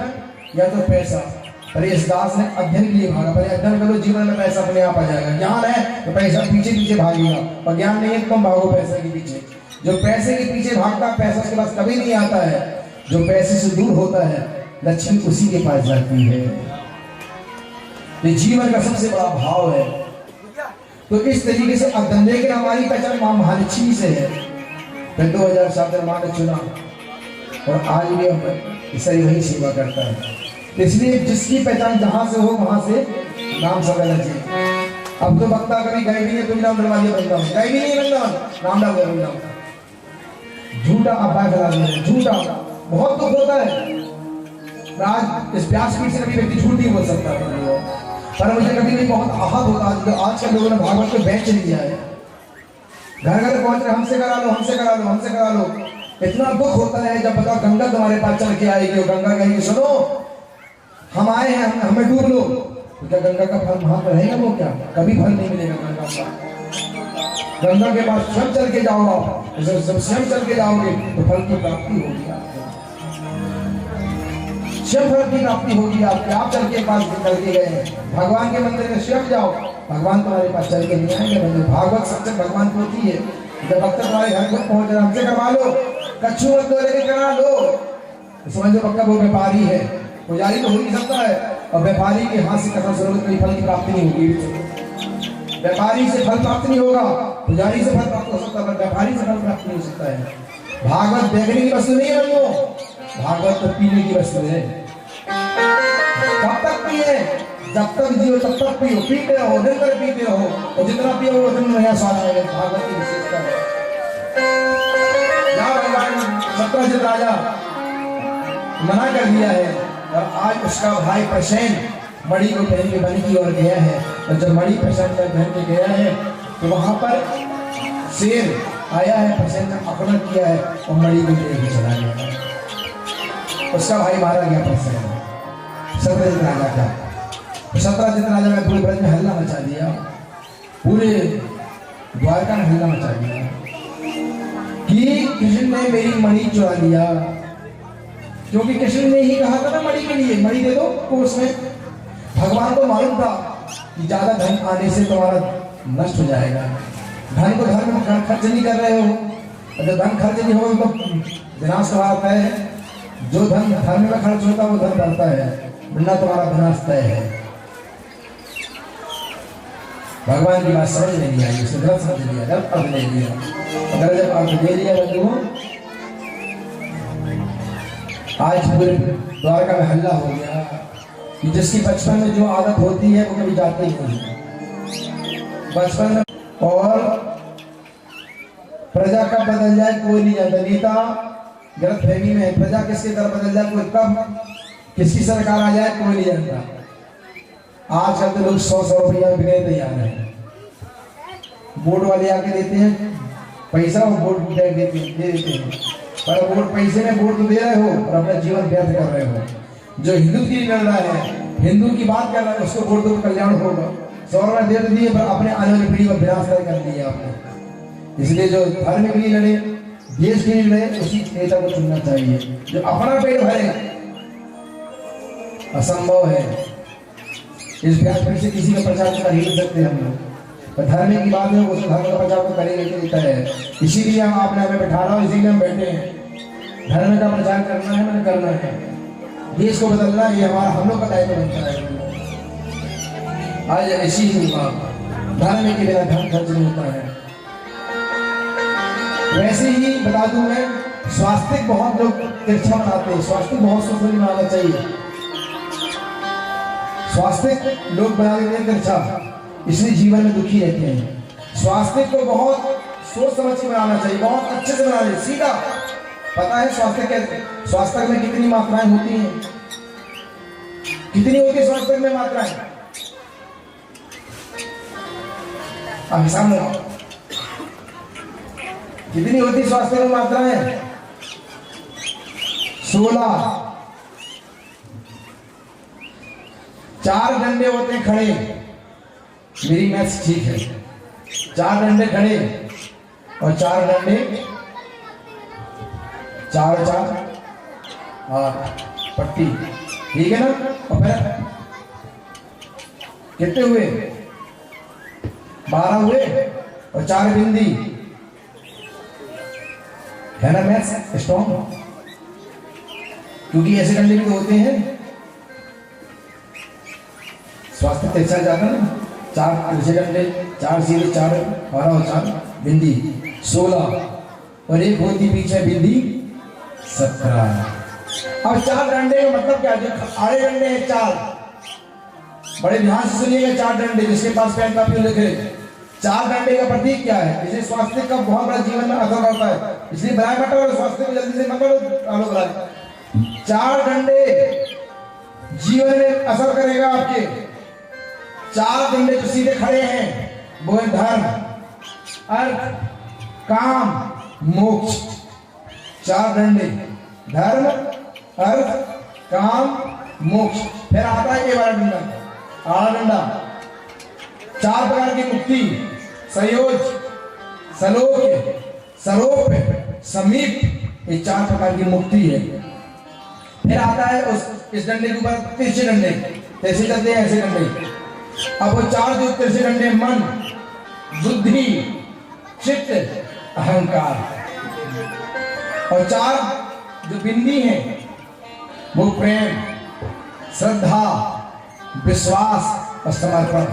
या तो पैसा। पर इस दास ने अध्ययन के लिए भागा, पहले अध्ययन करो, जीवन में पैसा अपने आप आ जाएगा। ज्ञान है तो पैसा पीछे पीछे भागेगा, और ज्ञान नहीं है तो तुम भागो पैसे के पीछे। जो पैसे के पीछे भागता पैसा उसके पास कभी नहीं आता है। जो पैसे से दूर होता है लक्ष्मी उसी के पास जाती है। ये जीवन का सबसे बड़ा भाव है। तो इस तरीके से अध्ययन, लेकिन हमारी पहचान मां महालक्ष्मी से है। फिर 2007 में मां ने चुना और आज भी हम इससे वही सेवा करता है। इसलिए जिसकी पहचान जहां से हो वहां से नाम सजाना चाहिए। अब तो वक्ता कभी गए भी नहीं, तुम नाम दरवाजे बनता गए भी नहीं, वृंदावन नाम डाल वृंदावन, झूठा अब्बा खिला दिया, झूठा। बहुत दुख होता है। आज इस व्यासपीठ से कभी व्यक्ति झूठ नहीं बोल सकता, पर मुझे कभी कभी बहुत आहत होता है। आज के लोगों ने भागवत को बेच लिया है, घर घर पहुंच रहे हमसे करा लो, हमसे करा लो, हमसे करा लो। इतना दुख होता है जब पता गंगा तुम्हारे पास चल के आएगी और गंगा कहेगी सुनो हम आए हैं, हमें डूब लो, तो क्या गंगा का फल वहां पर रहेगा? वो क्या कभी फल नहीं मिलेगा गंगा का। गंगा के पास स्वयं चल के जाओ आप, जब स्वयं चल के जाओगे तो फल की प्राप्ति होगी आपको, स्वयं फल की प्राप्ति होगी आपके। आप चल के पास चल के गए हैं, भगवान के मंदिर में स्वयं जाओ, भगवान तुम्हारे पास चल के नहीं आएंगे। बंधु भागवत सबसे भगवान को होती है। जब भक्त तुम्हारे घर को पहुंच रहे हमसे करवा लो, कच्छू मत दो लेके करा लो, तो समझो पक्का वो व्यापारी है। पुजारी तो हो नहीं सकता है, और व्यापारी के हाथ से कथा सुनो कोई फल की प्राप्ति नहीं होगी। व्यापारी से फल प्राप्त नहीं होगा, पुजारी से फल प्राप्त हो सकता है, व्यापारी से फल प्राप्त नहीं हो सकता है। भागवत देखने की वस्तु नहीं है बंधुओं, भागवत तो पीने की वस्तु है। कब तक पिए? जब तक जियो तब तक पियो, पीते रहो, निरंतर पीते रहो, और जितना पियो उतना नया स्वाद आएगा। भागवत की विशेषता है। भगवान सत्यजित राजा मना कर दिया है, और आज उसका भाई प्रसेन मणि को पहन के वन की ओर गया है, और जब मणि प्रसेन में पहन के गया है तो वहां पर शेर आया है, प्रसेन ने आक्रमण किया है और मणि को लेकर चला गया। उसका भाई मारा गया प्रसेन, सत्यजित राजा का। सत्यजित राजा ने पूरे ब्रज में हल्ला मचा दिया, पूरे द्वारका में हल्ला मचा दिया कि कृष्ण ने मेरी मणि चुरा लिया। क्योंकि कृष्ण ने ही कहा था ना मणि के लिए, मणि दे दो कोष में। भगवान को मालूम था कि ज्यादा धन आने से तुम्हारा नष्ट हो जाएगा। धन को धर्म में खर्च नहीं कर रहे हो, अगर धन खर्च नहीं होगा तो विनाश आता है। जो धन धर्म में खर्च होता है वो धन बढ़ता है, वरना तुम्हारा विनाश तय है। भगवान की बात समझ नहीं आई, उसने गलत समझ लिया, गलत अर्थ ले लिया। अगर जब अर्थ ले लिया बंधुओं, आज पूरे द्वारका में हल्ला हो गया कि जिसकी बचपन में जो आदत होती है वो कभी जाती ही नहीं। बचपन में। और प्रजा कब बदल जाए कोई नहीं जानता। नेता गलत फहमी में है, प्रजा किसके तरफ बदल जाए कोई, कब किसकी सरकार आ जाए कोई नहीं जानता। आजकल तो लोग 100-100 रुपया बिकने तैयार है। वोट वाले आके देते हैं पैसा और वोट दे देते हैं, पर वोट पैसे में वोट तो दे रहे हो और अपना जीवन व्यर्थ कर रहे हो। जो हिंदू की लड़ रहा है, हिंदू की बात कर रहा है, उसको वोट दो कल्याण होगा। 100 रुपया दे तो दिए, पर अपने आने वाली पीढ़ी का विनाश कर दिया आपने। इसलिए जो धर्म के लिए लड़े, देश के लिए लड़े, उसी नेता को चुनना चाहिए जो अपना पेट भरे। असंभव है इस व्यासपीठ से किसी का प्रचार कर ही नहीं सकते हम लोग, पर धर्म की बात है, उस धर्म का प्रचार तो करेंगे तय है। इसीलिए हम आपने हमें बैठा रहा हो, इसीलिए हम बैठे हैं। धर्म का प्रचार करना है, मैंने करना है, देश को बदलना है, ये हमारा हम लोग का दायित्व बनता है। आज ऐसी ही धर्म के बिना धर्म खर्च नहीं होता है। वैसे ही बता दूं मैं, स्वास्थ्य बहुत लोग तिरछा बनाते हैं, स्वास्थ्य बहुत सोच बनाना चाहिए। स्वास्थ्य लोग बना देते हैं तिरछा, इसलिए जीवन में दुखी रहते हैं। स्वास्थ्य को बहुत सोच समझ के बनाना चाहिए, बहुत अच्छे से बनाना, सीधा पता है स्वास्थ्य में कितनी मात्राएं होती हैं, कितनी होती है स्वास्थ्य में मात्राएं। अब हिसाब लगाओ कितनी होती स्वास्थ्य में मात्राएं। 16। 4 डंडे होते हैं खड़े, मेरी मैथ्स ठीक है। 4 डंडे खड़े और 4 डंडे 4-4 8 पट्टी, ठीक है ना। और फिर कितने हुए, 12 हुए और 4 बिंदी, है ना मैथ्स स्ट्रॉन्ग। क्योंकि ऐसे डंडे भी तो होते हैं, स्वास्थ्य तिरछा जाता ना, 4 तिरछे डंडे, 4 सीधे, 4 12 और 4 बिंदी 16, और एक होती पीछे बिंदी 17। अब 4 डंडे का मतलब क्या है, आड़े डंडे हैं 4, बड़े ध्यान से सुनिएगा। 4 डंडे, जिसके पास पेन कापी लिखे, 4 डंडे का प्रतीक क्या है। इसे स्वास्थ्य का बहुत बड़ा जीवन में असर करता है, इसलिए बनाए मत और स्वास्थ्य को जल्दी से मत बनाए। 4 डंडे जीवन में असर करेगा आपके। 4 डंडे जो सीधे खड़े हैं वो है धर्म, अर्थ, काम, मोक्ष। 4 डंडे, धर्म, अर्थ, काम, मोक्ष। फिर आता है 12 डंडा, 8 डंडा, 4 प्रकार की मुक्ति, संयोज, सलोक, सरोप, समीप, ये 4 प्रकार की मुक्ति है। फिर आता है इस डंडे के ऊपर तिरछे डंडे, कैसे चलते हैं ऐसे डंडे। अब वो 4 जो तिरछे डंडे, मन, बुद्धि, चित्त, अहंकार, और 4 जो बिंदी हैं वो प्रेम, श्रद्धा, विश्वास और समर्पण।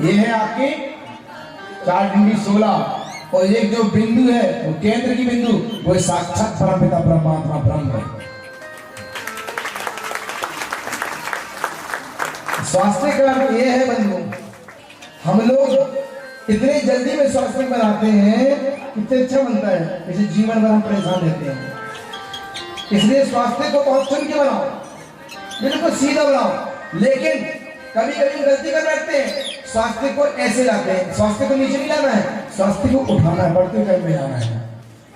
ये है आपकी 4 बिंदी 16, और एक जो बिंदु है वो केंद्र की बिंदु, वो साक्षात परमपिता परमात्मा ब्रह्म है। स्वास्थ्य का अर्थ ये है बंधु, हम लोग इतने जल्दी में स्वास्थ्य बनाते हैं कि तिरछा बनता है, इसे जीवन भर हम परेशान रहते हैं। इसलिए स्वास्थ्य को बहुत चुन के बनाओ, बिल्कुल सीधा बनाओ। लेकिन कभी कभी गलती कर बैठते हैं, स्वास्थ्य को ऐसे लाते हैं। स्वास्थ्य को नीचे नहीं लाना है, स्वास्थ्य को उठाना है, बढ़ते टाइम में जाना है।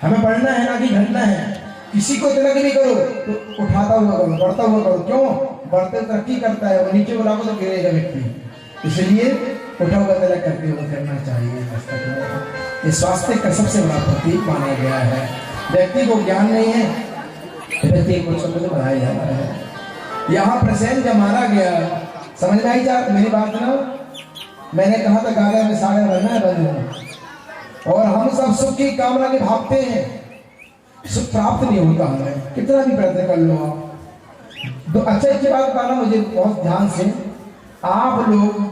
हमें बढ़ना है ना कि घटना है। किसी को तिलक नहीं करो तो उठाता हुआ करो, बढ़ता हुआ करो। क्यों? बढ़ते तरक्की करता है, वो नीचे बुलाओ तो गिरेगा व्यक्ति। इसलिए उठा हुआ तिलक करते हुए करना चाहिए। इस स्वास्थ्य का सबसे बड़ा प्रतीक माना गया है। व्यक्ति को ज्ञान नहीं है, व्यक्ति को समझ बढ़ाया जाता है। यहाँ प्रसेन जब मारा गया, समझ में आई जा मेरी बात ना। मैंने कहा था गागर में सागर बनना है बंधु, और हम सब सुख की कामना के भागते हैं, सुख प्राप्त नहीं होता हमें, कितना भी प्रयत्न कर लो आप। तो अच्छी बात बताना मुझे बहुत ध्यान से। आप लोग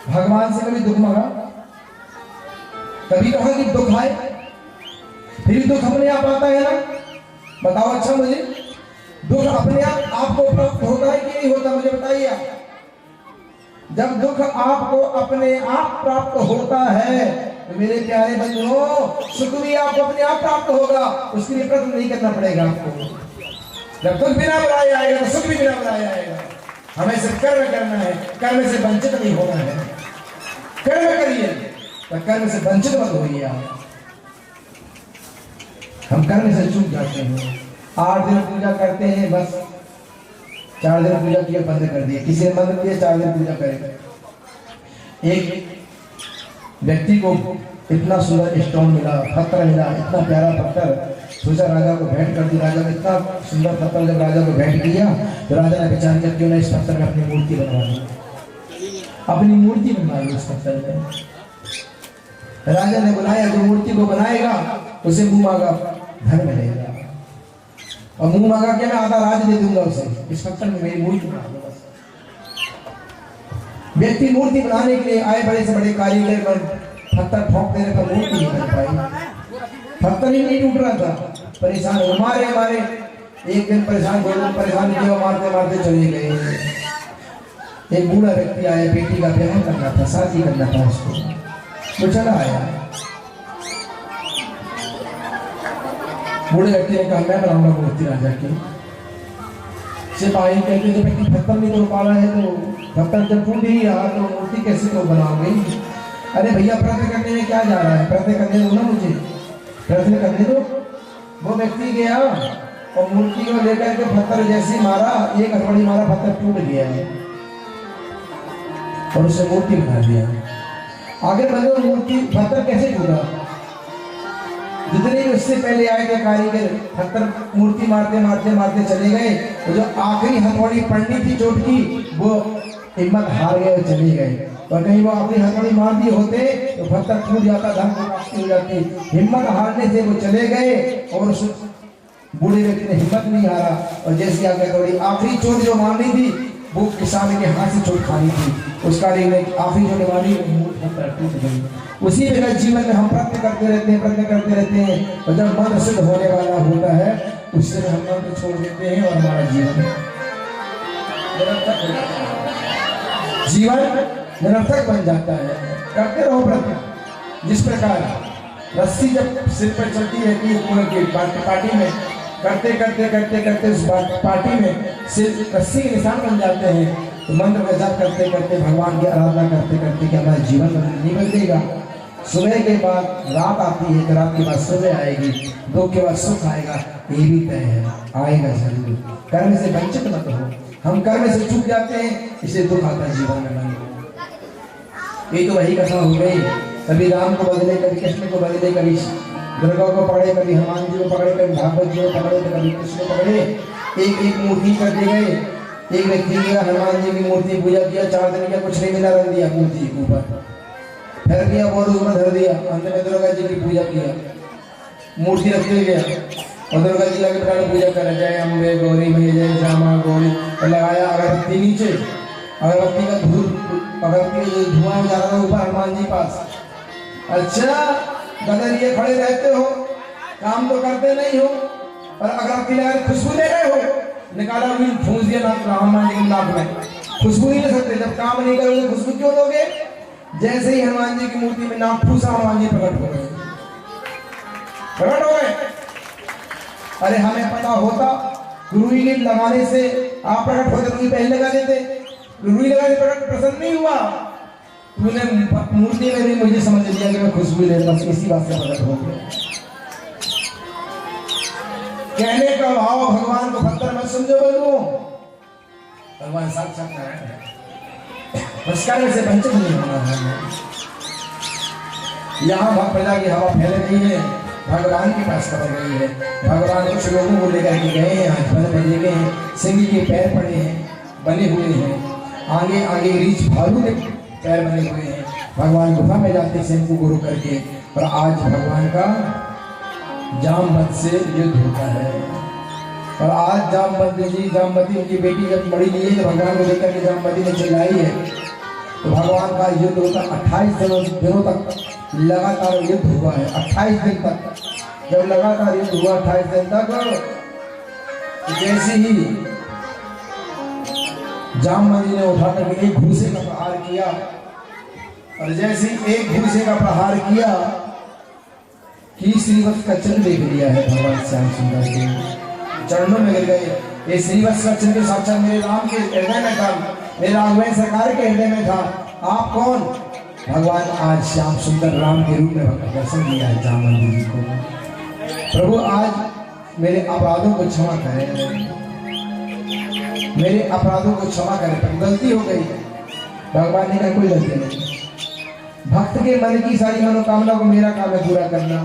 भगवान से कभी दुख मांगा? कभी कहा कि दुख आए? फिर दुख अपने आप आता है ना? बताओ अच्छा मुझे, दुख अपने आप आपको प्राप्त होता है कि नहीं होता? मुझे बताइए आप। जब दुख आपको अपने आप प्राप्त होता है तो मेरे प्यारे बंधुओं, सुख भी आपको अपने आप प्राप्त होगा, उसके लिए प्रयत्न नहीं करना पड़ेगा आपको। जब दुख बिना बुलाए आएगा तो सुख भी बिना बुलाए आएगा। हमें सिर्फ कर्म करना है, कर्म से वंचित नहीं होना है। कर्म करिए तो कर्म से वंचित मत होइए आप। हम कर्म से चूक जाते हैं। 8 दिन पूजा करते हैं, बस 4 दिन पूजा किया बंद कर दिया। किसी ने बंद किया 4 दिन पूजा करेगा। एक व्यक्ति को इतना सुंदर स्टोन मिला, पत्थर मिला, इतना प्यारा पत्थर, सोचा राजा को भेंट कर दी। राजा ने इतना सुंदर पत्थर जब राजा को भेंट किया तो राजा ने विचार किया क्यों ना इस पत्थर में अपनी मूर्ति बनवा ली, अपनी मूर्ति बनवा ली उस पत्थर में। राजा ने बुलाया, जो मूर्ति को बनाएगा उसे मुंह मांगा धन मिलेगा, और मुंह मांगा क्या, मैं आधा राज दे दूंगा उसे, इस पत्थर में मेरी मूर्ति बना दो। व्यक्ति मूर्ति बनाने के लिए आए, बड़े से बड़े कारीगर पर पत्थर ठोक देने पर मूर्ति नहीं बन पाई। पत्थर ही नहीं टूट रहा था, परेशान हो मारे हमारे। एक दिन परेशान, 2 दिन परेशान किया, मारते मारते चले गए। एक बूढ़ा व्यक्ति आया, बेटी का ब्याह करना था, शादी करना था उसको, वो चला आया। बूढ़े व्यक्ति ने कहा मैं बनाऊंगा मूर्ति राजा की। सिपाही कहते जब व्यक्ति पत्थर नहीं तोड़ पा रहा है तो पत्थर जब टूट ही रहा तो मूर्ति कैसे तो बनाओगे। अरे भैया प्रयत्न करने में क्या जा रहा है, प्रयत्न करने दो ना, मुझे प्रयत्न करने दो। वो व्यक्ति गया और मूर्ति को लेकर के पत्थर जैसे मारा, एक हथौड़ी मारा, पत्थर टूट गया और उसे मूर्ति बना दिया। आगे बढ़ो, मूर्ति पत्थर कैसे टूटा। जितने भी उससे पहले आए थे कारीगर, पत्थर मूर्ति मारते मारते मारते चले गए, तो जो आखिरी हथौड़ी पड़नी थी चोट की, वो हिम्मत हार गए और चले गए। और कहीं वो आखिरी हथौड़ी मार दिए होते तो पत्थर टूट जाता, धन हो जाती। हिम्मत हारने से वो चले गए और उस बूढ़े व्यक्ति ने हिम्मत नहीं हारा, और जैसे आगे हथौड़ी आखिरी चोट जो मारनी थी वो किसान के हाथ से चोट खानी थी, उसका आखिरी चोट मारी, पत्थर टूट गई। उसी प्रकार जीवन में हम प्रयत्न करते रहते हैं, प्रयत्न करते रहते हैं, और जब मन सिद्ध होने वाला होता है उससे हम मन छोड़ देते हैं और हमारा जीवन निरर्थक बन जाता है। करते रहो प्रयत्न। जिस प्रकार रस्सी जब सिर पर चलती रहती है कुएं की पार्टी में, करते करते करते करते उस पार्टी में सिर रस्सी के निशान बन जाते हैं, तो मंत्र का जाप करते करते, भगवान की आराधना करते करते कि हमारा जीवन नहीं बदलेगा। सुबह के बाद रात आती है, तो रात के बाद सुबह आएगी, दुख के बाद सुख आएगा, ये भी तय है, आएगा जरूर। कर्म से वंचित मत हो। हम कर्म से चूक जाते हैं, इससे दुख आता है जीवन में। ये तो वही कथा हो गई, कभी राम को बदले, कभी कृष्ण को बदले, कभी दुर्गा को पकड़े, कभी हनुमान जी को पकड़े, कभी भागवत जी को पकड़े, तो कभी कृष्ण को पकड़े। एक एक मूर्ति करते गए। एक व्यक्ति गया हनुमान जी की मूर्ति पूजा किया, 4 दिन का कुछ नहीं मिला, रख दिया मूर्ति के ऊपर, फिर दिया और उसमें धर दिया। अंत में दुर्गा जी की पूजा किया, मूर्ति रखते गया और दुर्गा जी आगे बैठा पूजा कर, जय अम्बे गौरी मैया जय श्यामा गौरी, लगाया अगरबत्ती नीचे, अगरबत्ती का अगरबत्ती का धुआं जा रहा है ऊपर हनुमान जी पास। अच्छा गदरिए खड़े रहते हो, काम तो करते नहीं हो, और अगरबत्ती लगा खुशबू ले रहे हो, निकाला फूंस दिया नाक हनुमान जी के नाक में। खुशबू नहीं ले सकते, जब काम नहीं करोगे खुशबू क्यों दोगे। जैसे ही हनुमान जी की मूर्ति में नाक फूसा, हनुमान जी प्रकट हो गए, प्रकट हो गए। अरे हमें पता होता रुई लगाने से आप प्रकट होते, रुई पहले लगा देते, रुई लगाने प्रकट प्रसन्न नहीं हुआ, तूने मूर्ति में भी मुझे समझ लिया कि मैं खुशबू ले, बस इसी बात से प्रकट हो गया। कहने का भाव भगवान को पत्थर मत समझो, बोलो भगवान साक्षात नारायण है, बस कर्म से वंचित नहीं होना है। यहाँ प्रजा की हवा फैल गई है, भगवान के पास खबर गई है। भगवान कुछ लोगों को लेकर के गए हैं, हाथ पर बजे गए हैं, सिंह के पैर पड़े हैं, बने हुए हैं, आगे आगे रीछ भालू के पैर बने हुए हैं। भगवान गुफा में जाते सिंह को गुरु करके, और आज भगवान का जामवंत से युद्ध होता है। और आज जामवती उनकी बेटी जब मरी नहीं है, तो भगवान को लेकर के जामवती ने चिल्लाई है, तो भगवान का युद्ध होता 28 दिनों तक लगातार युद्ध हुआ है। 28 दिन तक जब लगातार युद्ध हुआ, 28 दिन तक, जैसे ही जामवंत जी ने उठा करके एक घूसे का प्रहार किया, और जैसे एक घूसे का प्रहार किया कि श्रीवत्स का चिन्ह देख लिया है भगवान श्याम सुंदर के चरणों में गिर गए। ये श्रीवत्स का चिन्ह साक्षात मेरे राम के हृदय में था, मेरे राघवेंद्र सरकार के हृदय में था। आप कौन? भगवान आज श्याम सुंदर राम के रूप में दर्शन दिया है जामवंत जी को। प्रभु आज मेरे अपराधों को क्षमा करें, मेरे अपराधों को क्षमा करें, गलती हो गई। भगवान ने कहा कोई गलती नहीं, भक्त के मन की सारी मनोकामना को मेरा काम है पूरा करना।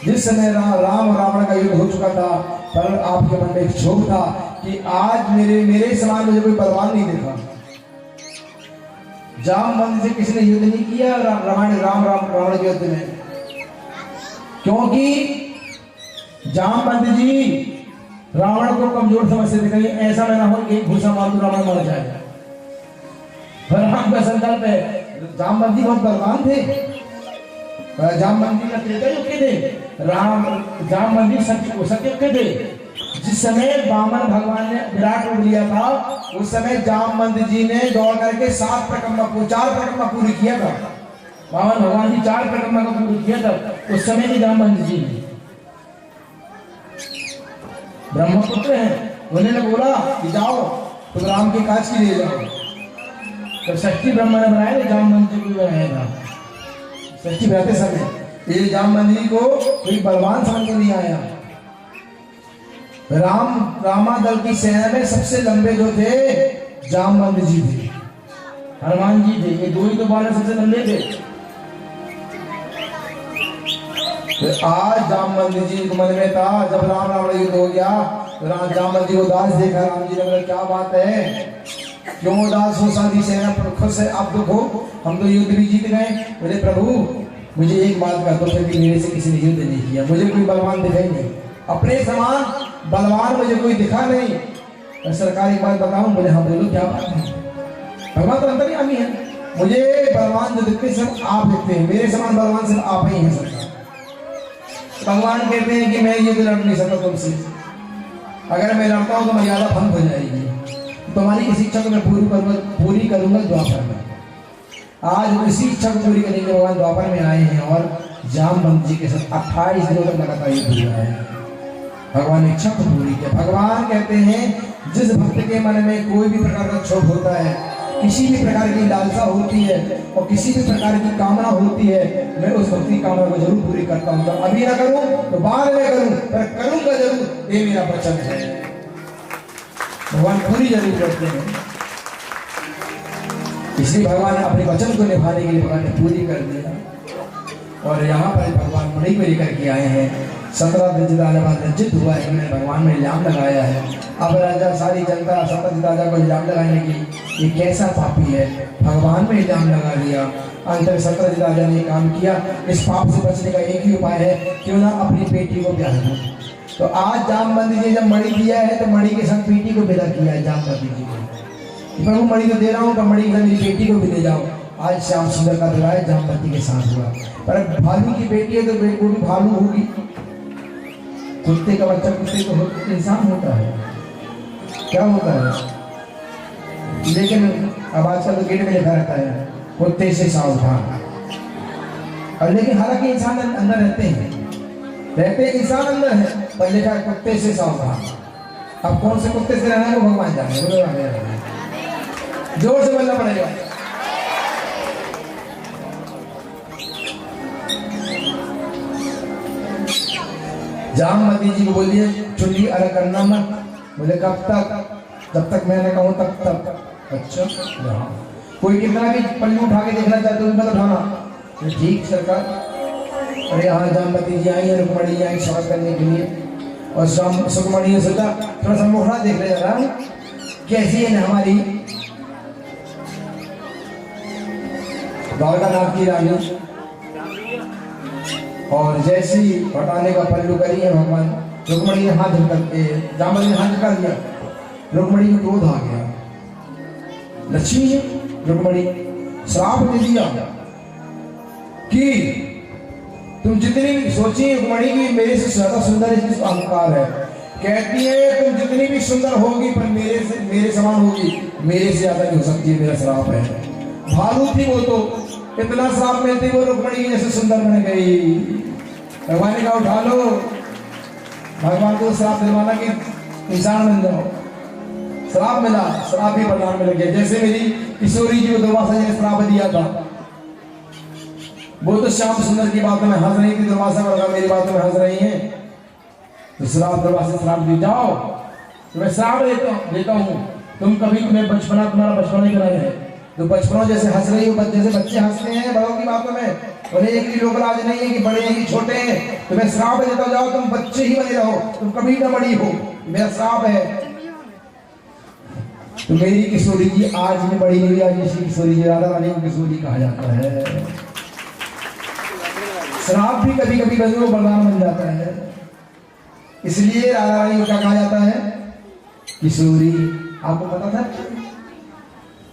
जिस समय राम और रावण का युद्ध हो चुका था, पर आपके मन में एक क्षोभ था कि आज मेरे समान मुझे कोई बलवान नहीं देखा। जामवंत से किसी ने युद्ध नहीं किया रावण के युद्ध में, क्योंकि जामवंत जी रावण को कमजोर समझते थे, कहीं ऐसा ना हो एक घुसा मार तो रावण मर जाए। राम का संकल्प है। जामवंत जी बहुत बलवान थे, जामवंत जी का त्रेता युग के थे, जामवंत जी सत्य युग के थे। जिस समय वामन भगवान ने विराट रूप लिया था, उस समय जामवंत जी ने दौड़ करके 4 परिक्रमा पूरी किया था। वामन भगवान जी 4 परिक्रमा को पूरी किया था उस समय के जामवंत जी ने। ब्रह्मपुत्र हैं, उन्होंने बोला कि जाओ तुम राम के काज के लिए जाओ। तो षष्ठी ब्रह्मा ने बनाया था जामवंत जी को बनाया था। षष्ठी बनाते समय ये जामवंत जी को कोई बलवान समझ नहीं आया। रामा दल की सेना में सबसे लंबे जो थे जामवंत जी थे, हनुमान जी थे, ये 2 ही तो बालक सबसे लंबे थे। तो आज जामवंत जी को मन में था, जब राम रावण युद्ध हो गया तो जामवंत जी को उदास देखा। राम जी ने बोला क्या बात है, क्यों उदास हो? सारी सेना पर खुश है, आप दुख हो, हम तो युद्ध भी जीत गए। बोले प्रभु मुझे एक बात का दुख है कि मेरे से किसी ने युद्ध नहीं किया, मुझे कोई बलवान दिखाई नहीं, अपने समान बलवान मुझे कोई दिखा नहीं। तो सरकार एक बात बताऊं? बोले हाँ बोलो क्या बात है। भगवान तो अंतर्यामी है, मुझे बलवान जो दिखते सब आप दिखते हैं, मेरे समान बलवान सब आप ही हैं सरकार। भगवान कहते हैं कि मैं युद्ध लड़ नहीं सकता तुमसे, अगर मैं लड़ता हूं तो मर्यादा भंग हो जाएगी, तुम्हारी किसी इच्छा को मैं पूरी करूंगा द्वापर में। आज इसी इच्छा को पूरी करने के भगवान द्वापर में आए हैं, और जामवंत जी के साथ 28 दिनों तक लगातार युद्ध हुआ है। भगवान इच्छा को पूरी किया। भगवान कहते हैं जिस भक्त के मन में कोई भी प्रकार का क्षोभ होता है, किसी भी प्रकार की लालसा होती है और किसी भी प्रकार की कामना होती है, मैं उस भक्त की कामना को जरूर पूरी करता हूँ। तो अभी ना करूं तो बाद में करूं, पर करूंगा जरूर, ये मेरा वचन है। भगवान पूरी जरूर करते हैं, इसलिए भगवान ने अपने वचन को निभाने के लिए भगवान ने पूरी कर दिया। और यहाँ पर भगवान मणि को लेकर के आए हैं। 17 राजा रंजित हुआ है, इन्होंने भगवान में इल्जाम लगाया है। अब राजा सारी जनता 17 राजा को इल्जाम लगाने की ये कैसा पापी है, भगवान में इल्जाम लगा दिया। अंत में 17 राजा ने काम किया। इस पाप से बचने का एक ही उपाय है, क्यों ना अपनी बेटी को ब्याह दो। तो आज जामवंत जी जब मणि दिया है तो मणि के संग बेटी को विदा किया है जामवंत जी को। प्रभु मणि तो दे रहा हूँ, तो मणि के संग मेरी बेटी को भी ले जाओ। आज श्याम सुंदर का विवाह जामवंती के साथ हुआ। पर भालू की बेटी है तो वो भी भालू होगी, कुत्ते का बच्चा कुत्ते को इंसान होता है, क्या होता है। लेकिन अब आजकल तो गेट में लिखा रहता है कुत्ते से सावधान। और लेकिन हालांकि इंसान अंदर रहते इंसान अंदर है, पर लिखा है कुत्ते से सावधान। अब कौन से कुत्ते से रहना है वो भगवान जाने, जोर से बोलना पड़ेगा। जामवंती जी को बोलिए चुल्ली अलग करना मत। बोले कब तक? जब तक मैं कहूँ तब तक। अच्छा कोई कितना भी पल्लू उठा के देखना चाहते हो मत उठाना। तो ठीक सरकार। अरे हाँ जामवंती जी आई है, रुक्मणी जी आई स्वागत करने के लिए। और सुकुमणी ने सोचा थोड़ा सा मुखड़ा देख ले जरा कैसी है ना हमारी द्वारकानाथ की रानी। और जैसी हटाने का पल्लू करी है भगवान, रुक्मणी ने हाथ करके जामवंती ने हाथ कर दिया, रुक्मणी को क्रोध आ गया। लक्ष्मी है रुक्मणी, श्राप दे दिया कि तुम जितनी सोचिए रुक्मणी की मेरे से ज्यादा सुंदर इसकी अहंकार है कहती है तुम जितनी भी सुंदर होगी पर मेरे समान होगी, मेरे से ज्यादा नहीं हो सकती है, मेरा श्राप है। भालू थी वो तो इतना श्राप में थी, वो रुक्मणी जैसे सुंदर बन गई। भगवान ने कहा उठा लो, भगवान को श्राप दिलवाना कि इंसान बन जाओ। श्राप मिला, श्राप ही प्रदान में लग गया। जैसे मेरी किशोरी जी को दुर्वासा जी ने श्राप दिया था, वो तो श्याम सुंदर की बातों में हंस रही थी, दुर्वासा को मेरी बातों में हंस रही है, तो श्राप दुर्वासा श्राप दी, जाओ तुम्हें श्राप देता हूँ, तुम कभी तुम्हें बचपना तुम्हारा बचपना ही कराए है, तो बचपनों जैसे हंस रही हो, जैसे बच्चे हंसते हैं बड़ों की बातों में, उन्हें एक भी लोग राज नहीं है कि बड़े हैं कि छोटे हैं, तुम्हें श्राप देता जाओ, तुम बच्चे ही बने रहो, तुम कभी ना बड़ी हो, मेरा श्राप है। तो मेरी किशोरी जी आज में बड़ी हुई, आज इसी किशोरी जी राधा रानी को किशोरी कहा जाता है। श्राप भी कभी कभी बंधुओं बलवान बन जाता है, इसलिए राधा रानी को क्या कहा जाता है, किशोरी। आपको पता था?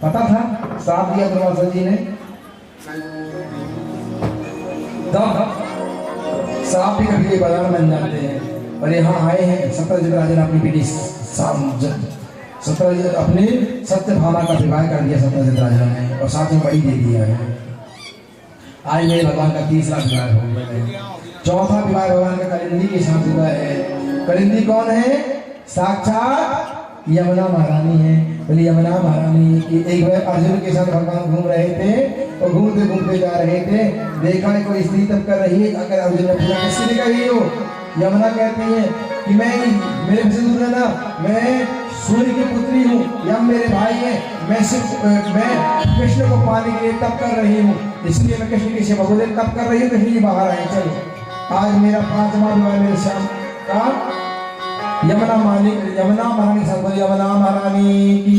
पता था श्राप दिया दुर्वासा जी ने, श्राप भी कभी बलवान बन जाते हैं। और यहाँ आए हैं सत्यजित राजा ने अपनी बेटी अपने सत्य भामा का विवाह कर दिया सत्यजित राजा ने, और साथ में बड़ी दे दिया है। आज मेरे भगवान का तीसरा विवाह हो गया है। चौथा विवाह भगवान का कलिंदी के साथ हुआ है। कलिंदी कौन है? साक्षात यमुना महारानी है। बोली यमुना महारानी की एक बार अर्जुन के साथ भगवान घूम रहे थे, और घूमते घूमते जा रहे थे, देखा कोई स्त्री तब कर रही है। अगर अर्जुन ने पूछा किससे निकल रही हो, यमुना कहती है कि मैं मेरे से दूर रहना, मैं सूर्य की पुत्री हूँ, यम मेरे भाई हैं, मैं कृष्ण को पाने के लिए तप कर रही हूँ, इसलिए मैं कृष्ण की सेवा बोले तप कर रही हूँ, कृष्ण जी बाहर आए। चलो आज मेरा 5वां विवाह मेरे श्याम का यमुना महारानी के साथ। यमुना महारानी की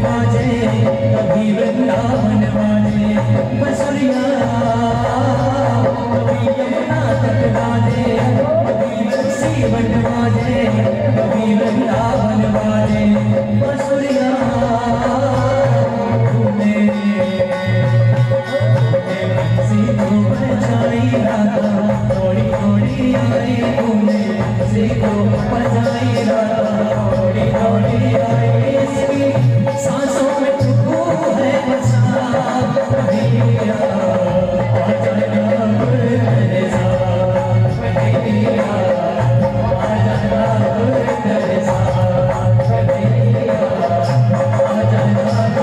बाजे कभी वृंदावन बाजे बसुरिया, कभी यमुना तट बाजे कभी सीवट बाजे कभी वृंदावन बाजे बसुरिया। बजाई राधा थोड़ी थोड़ी आई तूने सीखो बजाई राधा थोड़ी थोड़ी आई, इसकी सांसों में तू है बसा कन्हैया, आ जाना मेरे साथ कन्हैया, आ जाना मेरे साथ कन्हैया, आ जाना मेरे साथ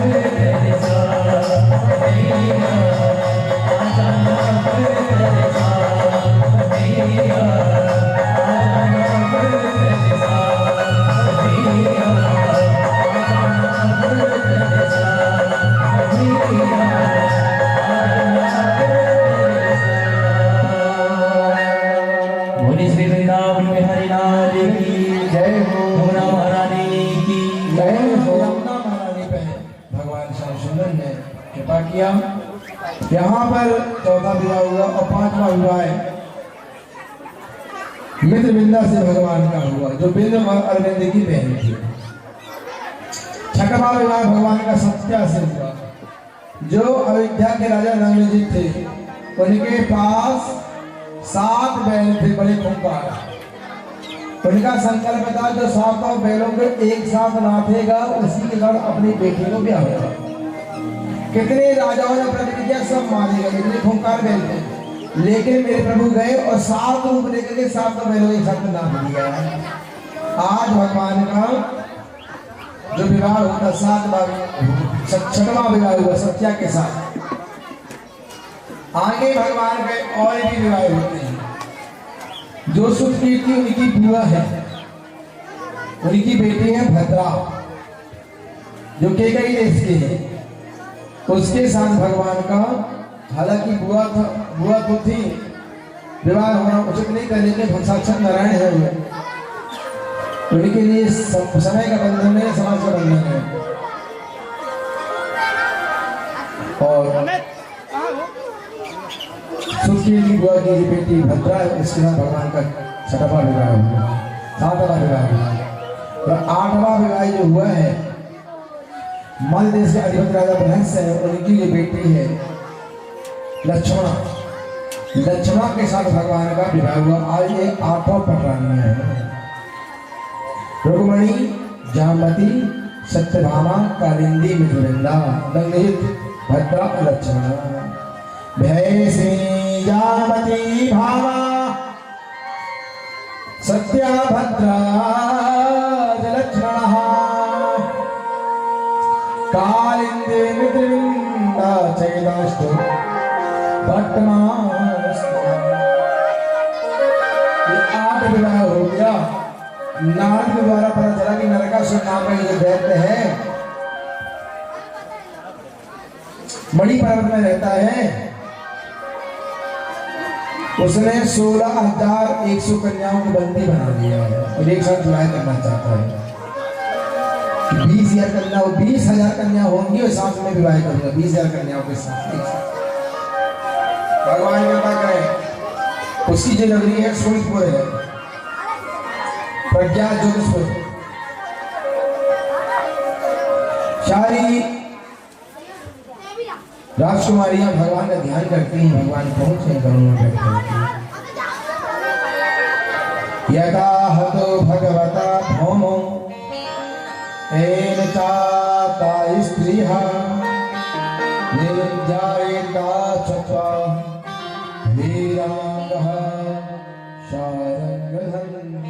कन्हैया, आ जाना मेरे साथ कन्हैया, आ जाना मेरे साथ कन्हैया, आ जाना मेरे साथ कन्हैया, आ जाना मेरे साथ। बोली श्री वृंदावन में हरिलाल की जय हो, यमुना महारानी की जय हो। यमुना महारानी पे भगवान श्याम सुंदर ने कृपा किया। यहाँ पर चौथा विवाह हुआ और पांचवा विवाह मित्र बिंदा से भगवान का हुआ, जो बिंद और अरविंद की बहन थी। छठवां विवाह भगवान का सत्या से हुआ, जो अयोध्या के राजा नंदजीत थे, उनके पास 7 बैल थे, बड़े खूंखार। उनका संकल्प था जो 7 बैलों को एक साथ नाथेगा उसी के साथ अपनी बेटी को ब्याह होगा। कितने राजाओं ने प्रतिज्ञा, सब मारे गए, इतने खूंखार बैल थे, लेकिन मेरे प्रभु गए और 7 रूप लेकर के 7 बैलों के साथ नाथ दिया। आज भगवान का जो विवाह होता 6वां विवाह हुआ सत्या के साथ। आगे भगवान के और भी विवाह होते हैं। जो सुख कीर्ति उनकी बुआ है, उनकी बेटी है भद्रा, जो केकई देश के है, उसके साथ भगवान का, हालांकि बुआ तो थी, विवाह होना उचित नहीं था, लेकिन साक्षात नारायण है वो, उनके लिए समय का बंधन है, समाज का बंधन है। और सुखी की बुआ की बेटी भद्रा है, इसके साथ भगवान का 6वां विवाह हुआ, 7वां विवाह हुआ। और 8वां विवाह जो हुआ है, मल देश के अधिपति राजा बृहंस है, उनकी जो बेटी है लक्ष्मणा, लक्ष्मणा के साथ भगवान का विवाह हुआ। आज ये 8वां पटरानी है। रुक्मणी, जामवती, सत्यभामा, कालिंदी, मित्रवृंदा, नंदजीत, भद्रा, लक्ष्मणा। भैसी जामती भामा सत्या भद्रा लक्ष्मणः, कालिंदी मित्रवृंदा चैदाष्टो भट्टमास्तु। 8 विवाह हो गया। नारद के द्वारा पता चला कि नरकासुर नाम का जो दैत्य है मणि पर्वत में रहता है, उसने 16,100 कन्याओं को बंदी बना दिया है और एक साथ विवाह करना चाहता है। 20,000 कन्या, 20,000 कन्या होंगी और साथ में विवाह करूंगा 20,000 कन्याओं के साथ। भगवान कृपा करें। उसकी जो नगरी है सूरजपुर है, प्रज्ञा ज्योतिषपुर। सारी राजकुमारियां भगवान का ध्यान करती हैं, भगवान पहुंचे करुण में बैठे। यदा हतो भगवता भौमो एन चाता स्त्रीहा निर्जायता चत्वा वीरांगः शारंगधन्या।